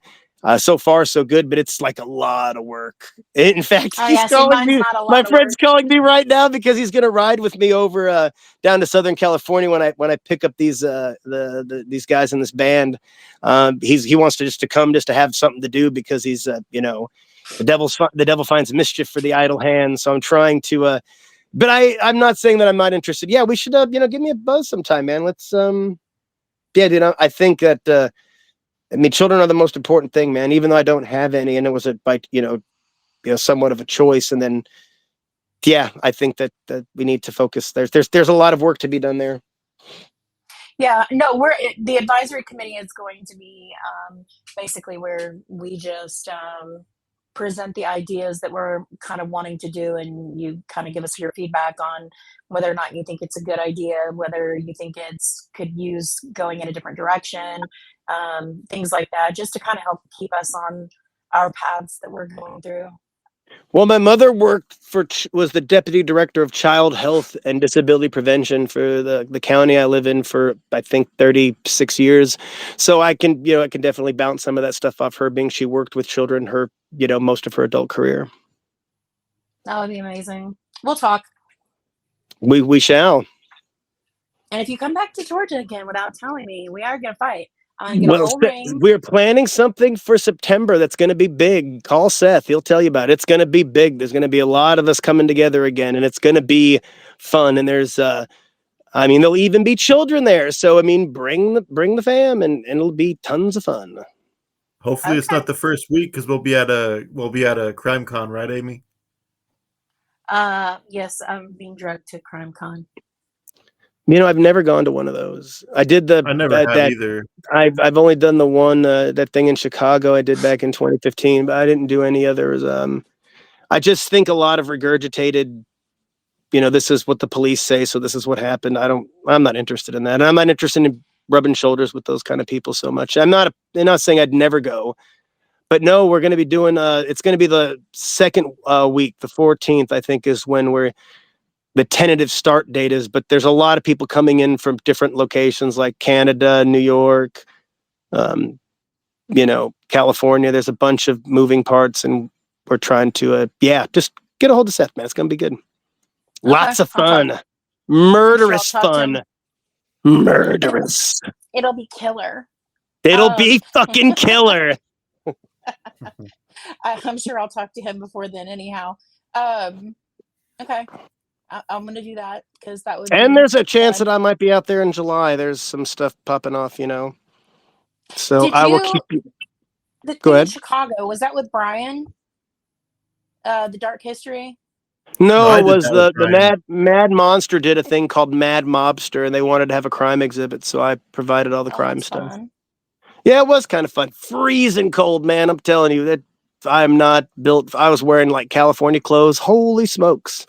so far so good. But it's like a lot of work. In fact, he's calling me. My friend's calling me right now because he's gonna ride with me over down to Southern California when I pick up these these guys in this band. He wants to come just to have something to do, because he's the devil finds mischief for the idle hand. So I'm trying to, but I'm not saying that I'm not interested. Yeah, we should, give me a buzz sometime, man. Let's, I think that, children are the most important thing, man, even though I don't have any, and it was somewhat of a choice. And then, I think that we need to focus. There's a lot of work to be done there. Yeah, no, the advisory committee is going to be, basically where we just, present the ideas that we're kind of wanting to do, and you kind of give us your feedback on whether or not you think it's a good idea, whether you think could use going in a different direction, things like that, just to kind of help keep us on our paths that we're going through. Well, my mother was the deputy director of child health and disability prevention for the county I live in for, I think, 36 years. So I can definitely bounce some of that stuff off her, being she worked with children most of her adult career. That would be amazing. We'll talk. We shall. And if you come back to Georgia again without telling me, we are going to fight. I'm going to get a whole ring. We're planning something for September that's going to be big. Call Seth. He'll tell you about it. It's going to be big. There's going to be a lot of us coming together again, and it's going to be fun. And there's, there'll even be children there. So, bring the fam, and it'll be tons of fun. Hopefully it's not the first week, because we'll be at a crime con, right, Amy? Yes, I'm being drugged to Crime Con. I've never gone to one of those. I never have either. I've only done the one that thing in Chicago I did back in 2015, but I didn't do any others. I just think a lot of regurgitated, this is what the police say, so this is what happened. I'm not interested in that. And I'm not interested in rubbing shoulders with those kind of people so much. I'm not saying I'd never go, but no, we're going to be doing. It's going to be the second week, the 14th, I think, is when the tentative start date is, but there's a lot of people coming in from different locations like Canada, New York, California. There's a bunch of moving parts, and we're trying to, just get a hold of Seth, man. It's going to be good. Okay, lots of fun. Murderous fun. Murderous. It'll be killer. It'll be fucking killer. I'm sure I'll talk to him before then anyhow. Okay. I'm going to do that, because that would. And there's a chance that I might be out there in July. There's some stuff popping off, So I will keep you. The thing in Chicago, was that with Brian? The Dark History? No, No, I it did was that with the Brian. Mad Monster did a thing called Mad Mobster, and they wanted to have a crime exhibit, so I provided all the Oh, crime that's stuff. fun. Yeah, it was kind of fun. Freezing cold, man. I'm telling you that I'm not built. I was wearing like California clothes. Holy smokes!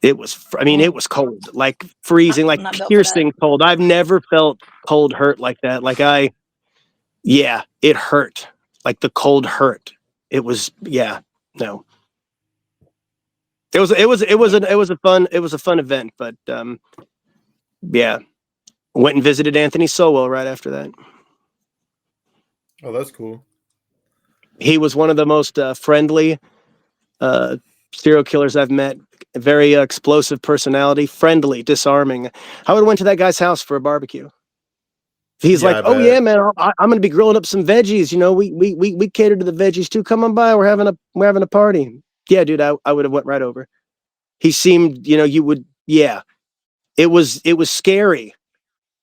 It was. I mean, it was cold, like freezing, like I'm not built for that. piercing cold. I've never felt cold hurt like that. Yeah, it hurt. Like the cold hurt. It was. Yeah, no. It was a fun event, but yeah, went and visited Anthony Sowell right after that. Oh, that's cool. He was one of the most friendly serial killers I've met. A very explosive personality, friendly, disarming. I would have went to that guy's house for a barbecue. He's Yeah, like, I "Oh bet. yeah, man, I'm going to be grilling up some veggies. You know, we cater to the veggies too. Come on by. We're having a party." Yeah, dude, I would have went right over. He seemed, you would, yeah. It was scary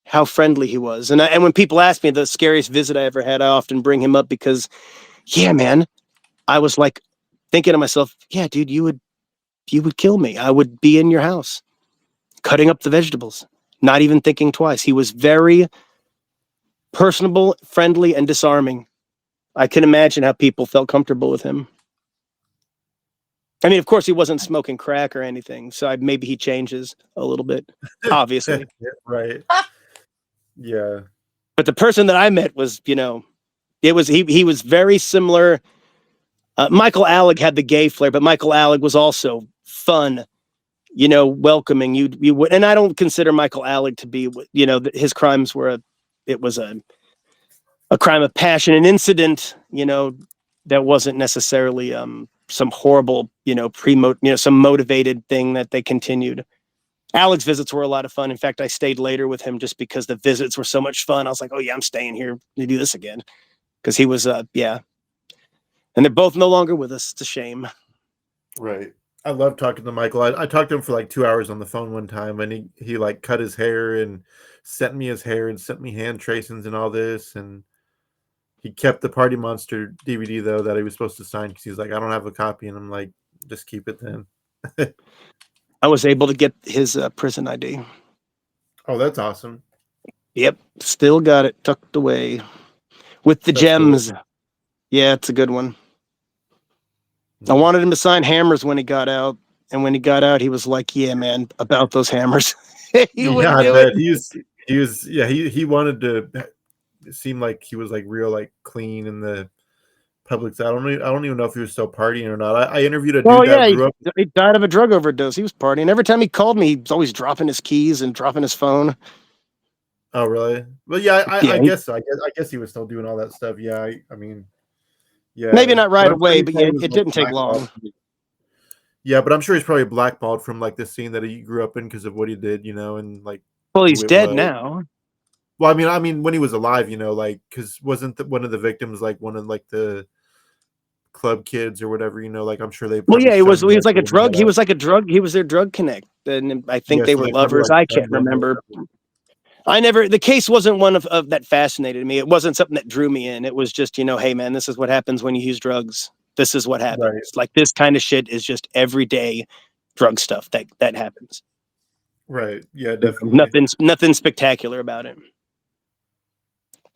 how friendly he was. And when people ask me the scariest visit I ever had, I often bring him up because, yeah, man, I was like thinking to myself, yeah, dude, you would kill me. I would be in your house cutting up the vegetables, not even thinking twice. He was very personable, friendly, and disarming. I can imagine how people felt comfortable with him. I mean, of course, he wasn't smoking crack or anything, so maybe he changes a little bit, obviously. Yeah, right. Yeah. But the person that I met was, he was very similar. Michael Alec had the gay flair, but Michael Alec was also fun, welcoming. You would, and I don't consider Michael Alec to be, his crimes were it was a crime of passion, an incident, that wasn't necessarily some horrible, some motivated thing that they continued. Alec's visits were a lot of fun. In fact, I stayed later with him just because the visits were so much fun. I was like, oh yeah, I'm staying here to do this again. Because he was, yeah. And they're both no longer with us. It's a shame. Right. I love talking to Michael. I talked to him for like 2 hours on the phone one time, and he like cut his hair and sent me his hair and sent me hand tracings and all this. And he kept the Party Monster DVD though that he was supposed to sign because he's like, I don't have a copy, and I'm like, just keep it then. I was able to get his prison ID. Oh, that's awesome. Yep, still got it tucked away with the That's gems. cool. Yeah, it's a good one. I wanted him to sign hammers when he got out, and when he got out, he was like, "Yeah, man, about those hammers." He wouldn't do it. He wanted to seem like he was like real like clean in the public. I don't even know if he was still partying or not. I interviewed a dude that grew up. He died of a drug overdose. He was partying. Every time he called me, he was always dropping his keys and dropping his phone. Oh, really? Well, yeah, Yeah, I guess so. I guess he was still doing all that stuff. Yeah, I mean, yeah. maybe not right I'm sure away, he but yeah, probably was, it like, didn't take blackballed long. Yeah, but I'm sure he's probably blackballed from like the scene that he grew up in because of what he did, and like Well, he's who it dead was. now. Well, I mean, when he was alive, like because wasn't one of the victims like one of like the club kids or whatever, like I'm sure they Well, probably yeah, he was shunned him like a after when drug. got He out. was like a drug. He was their drug connect, and I think Yeah, they so were they probably lovers. like I can't shunned him or remember. whatever. The case wasn't one of that fascinated me. It wasn't something that drew me in. It was just, hey man, this is what happens when you use drugs. This is what happens. Right. Like this kind of shit is just everyday drug stuff that happens. Right. Yeah, definitely. Nothing spectacular about it.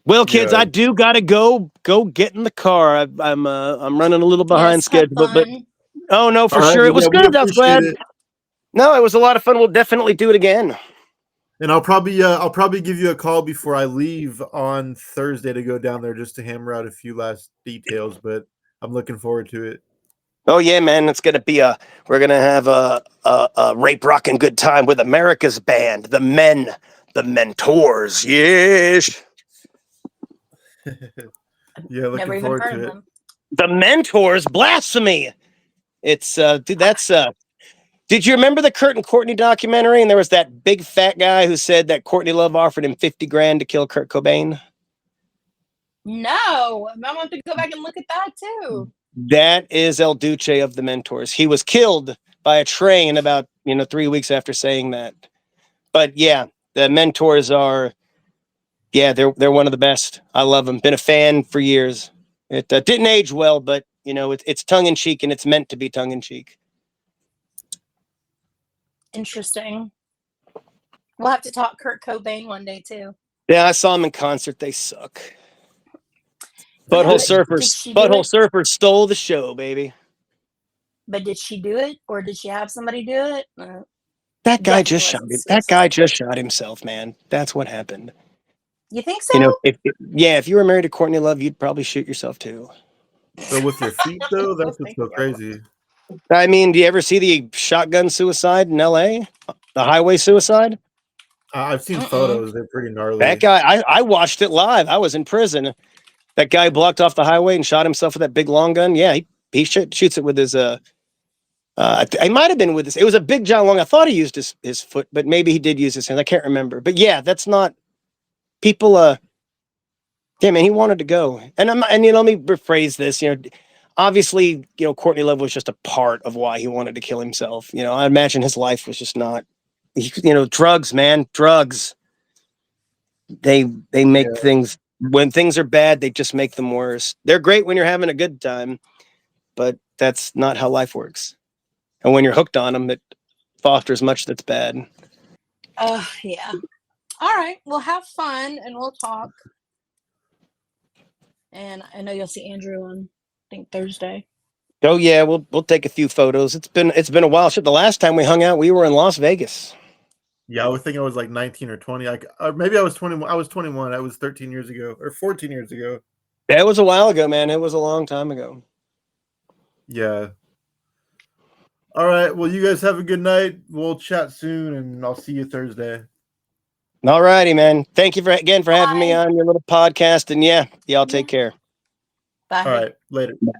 Well, kids, Yeah. I do gotta go get in the car. I'm running a little behind Yes, have schedule, but fun. oh no, for All right. sure it Well, was yeah, we good. I was appreciate glad. it. No, it was a lot of fun. We'll definitely do it again. And I'll probably give you a call before I leave on Thursday to go down there just to hammer out a few last details, but I'm looking forward to it. Oh yeah, man! It's gonna be we're gonna have a rape rockin' good time with America's band, the Mentors. Yes, Yeah, looking Never even forward heard to of it. them. the Mentors. Blasphemy! It's dude. That's Did you remember the Kurt and Courtney documentary? And there was that big fat guy who said that Courtney Love offered him $50,000 to kill Kurt Cobain. No, I want to go back and look at that too. That is El Duce of the Mentors. He was killed by a train about 3 weeks after saying that. But yeah, the Mentors are, yeah, they're one of the best. I love them. Been a fan for years. It didn't age well, but it's tongue in cheek and it's meant to be tongue in cheek. Interesting. We'll have to talk Kurt Cobain one day too. Yeah, I saw him in concert. They suck. Yeah, Butthole but Surfers. did she do Butthole it? Surfers stole the show, baby. But did she do it, or did she have somebody do it? That guy Definitely just shot wasn't him. That guy suicide. just shot himself, man. That's what happened. You think so? You know, if you were married to Courtney Love, you'd probably shoot yourself too. But with your feet though, that's what's so crazy. I mean, do you ever see the shotgun suicide in LA? The highway suicide? I've seen Mm-mm. photos; they're pretty gnarly. That guy, I watched it live. I was in prison. That guy blocked off the highway and shot himself with that big long gun. Yeah, he shoots it with his I might have been with his. It was a big John Long. I thought he used his foot, but maybe he did use his hands. I can't remember. But yeah, that's not people. Yeah, man, he wanted to go. And let me rephrase this. Obviously, Courtney Love was just a part of why he wanted to kill himself. I imagine his life was just not. Drugs, man, drugs. They make things, when things are bad, they just make them worse. They're great when you're having a good time, but that's not how life works. And when you're hooked on them, it fosters much that's bad. Yeah. All right. Well, have fun, and we'll talk. And I know you'll see Andrew on, I think, Thursday. Oh yeah, we'll take a few photos. It's been a while. Shit, the last time we hung out, we were in Las Vegas. Yeah, I would think I was like 19 or 20. Maybe I was 21. I was 21. That was 13 years ago or 14 years ago. That was a while ago, man. It was a long time ago. Yeah. All right. Well, you guys have a good night. We'll chat soon, and I'll see you Thursday. All righty, man. Thank you for having me Bye. on your little podcast. And yeah, y'all take care. Bye. All right. Later. Bye.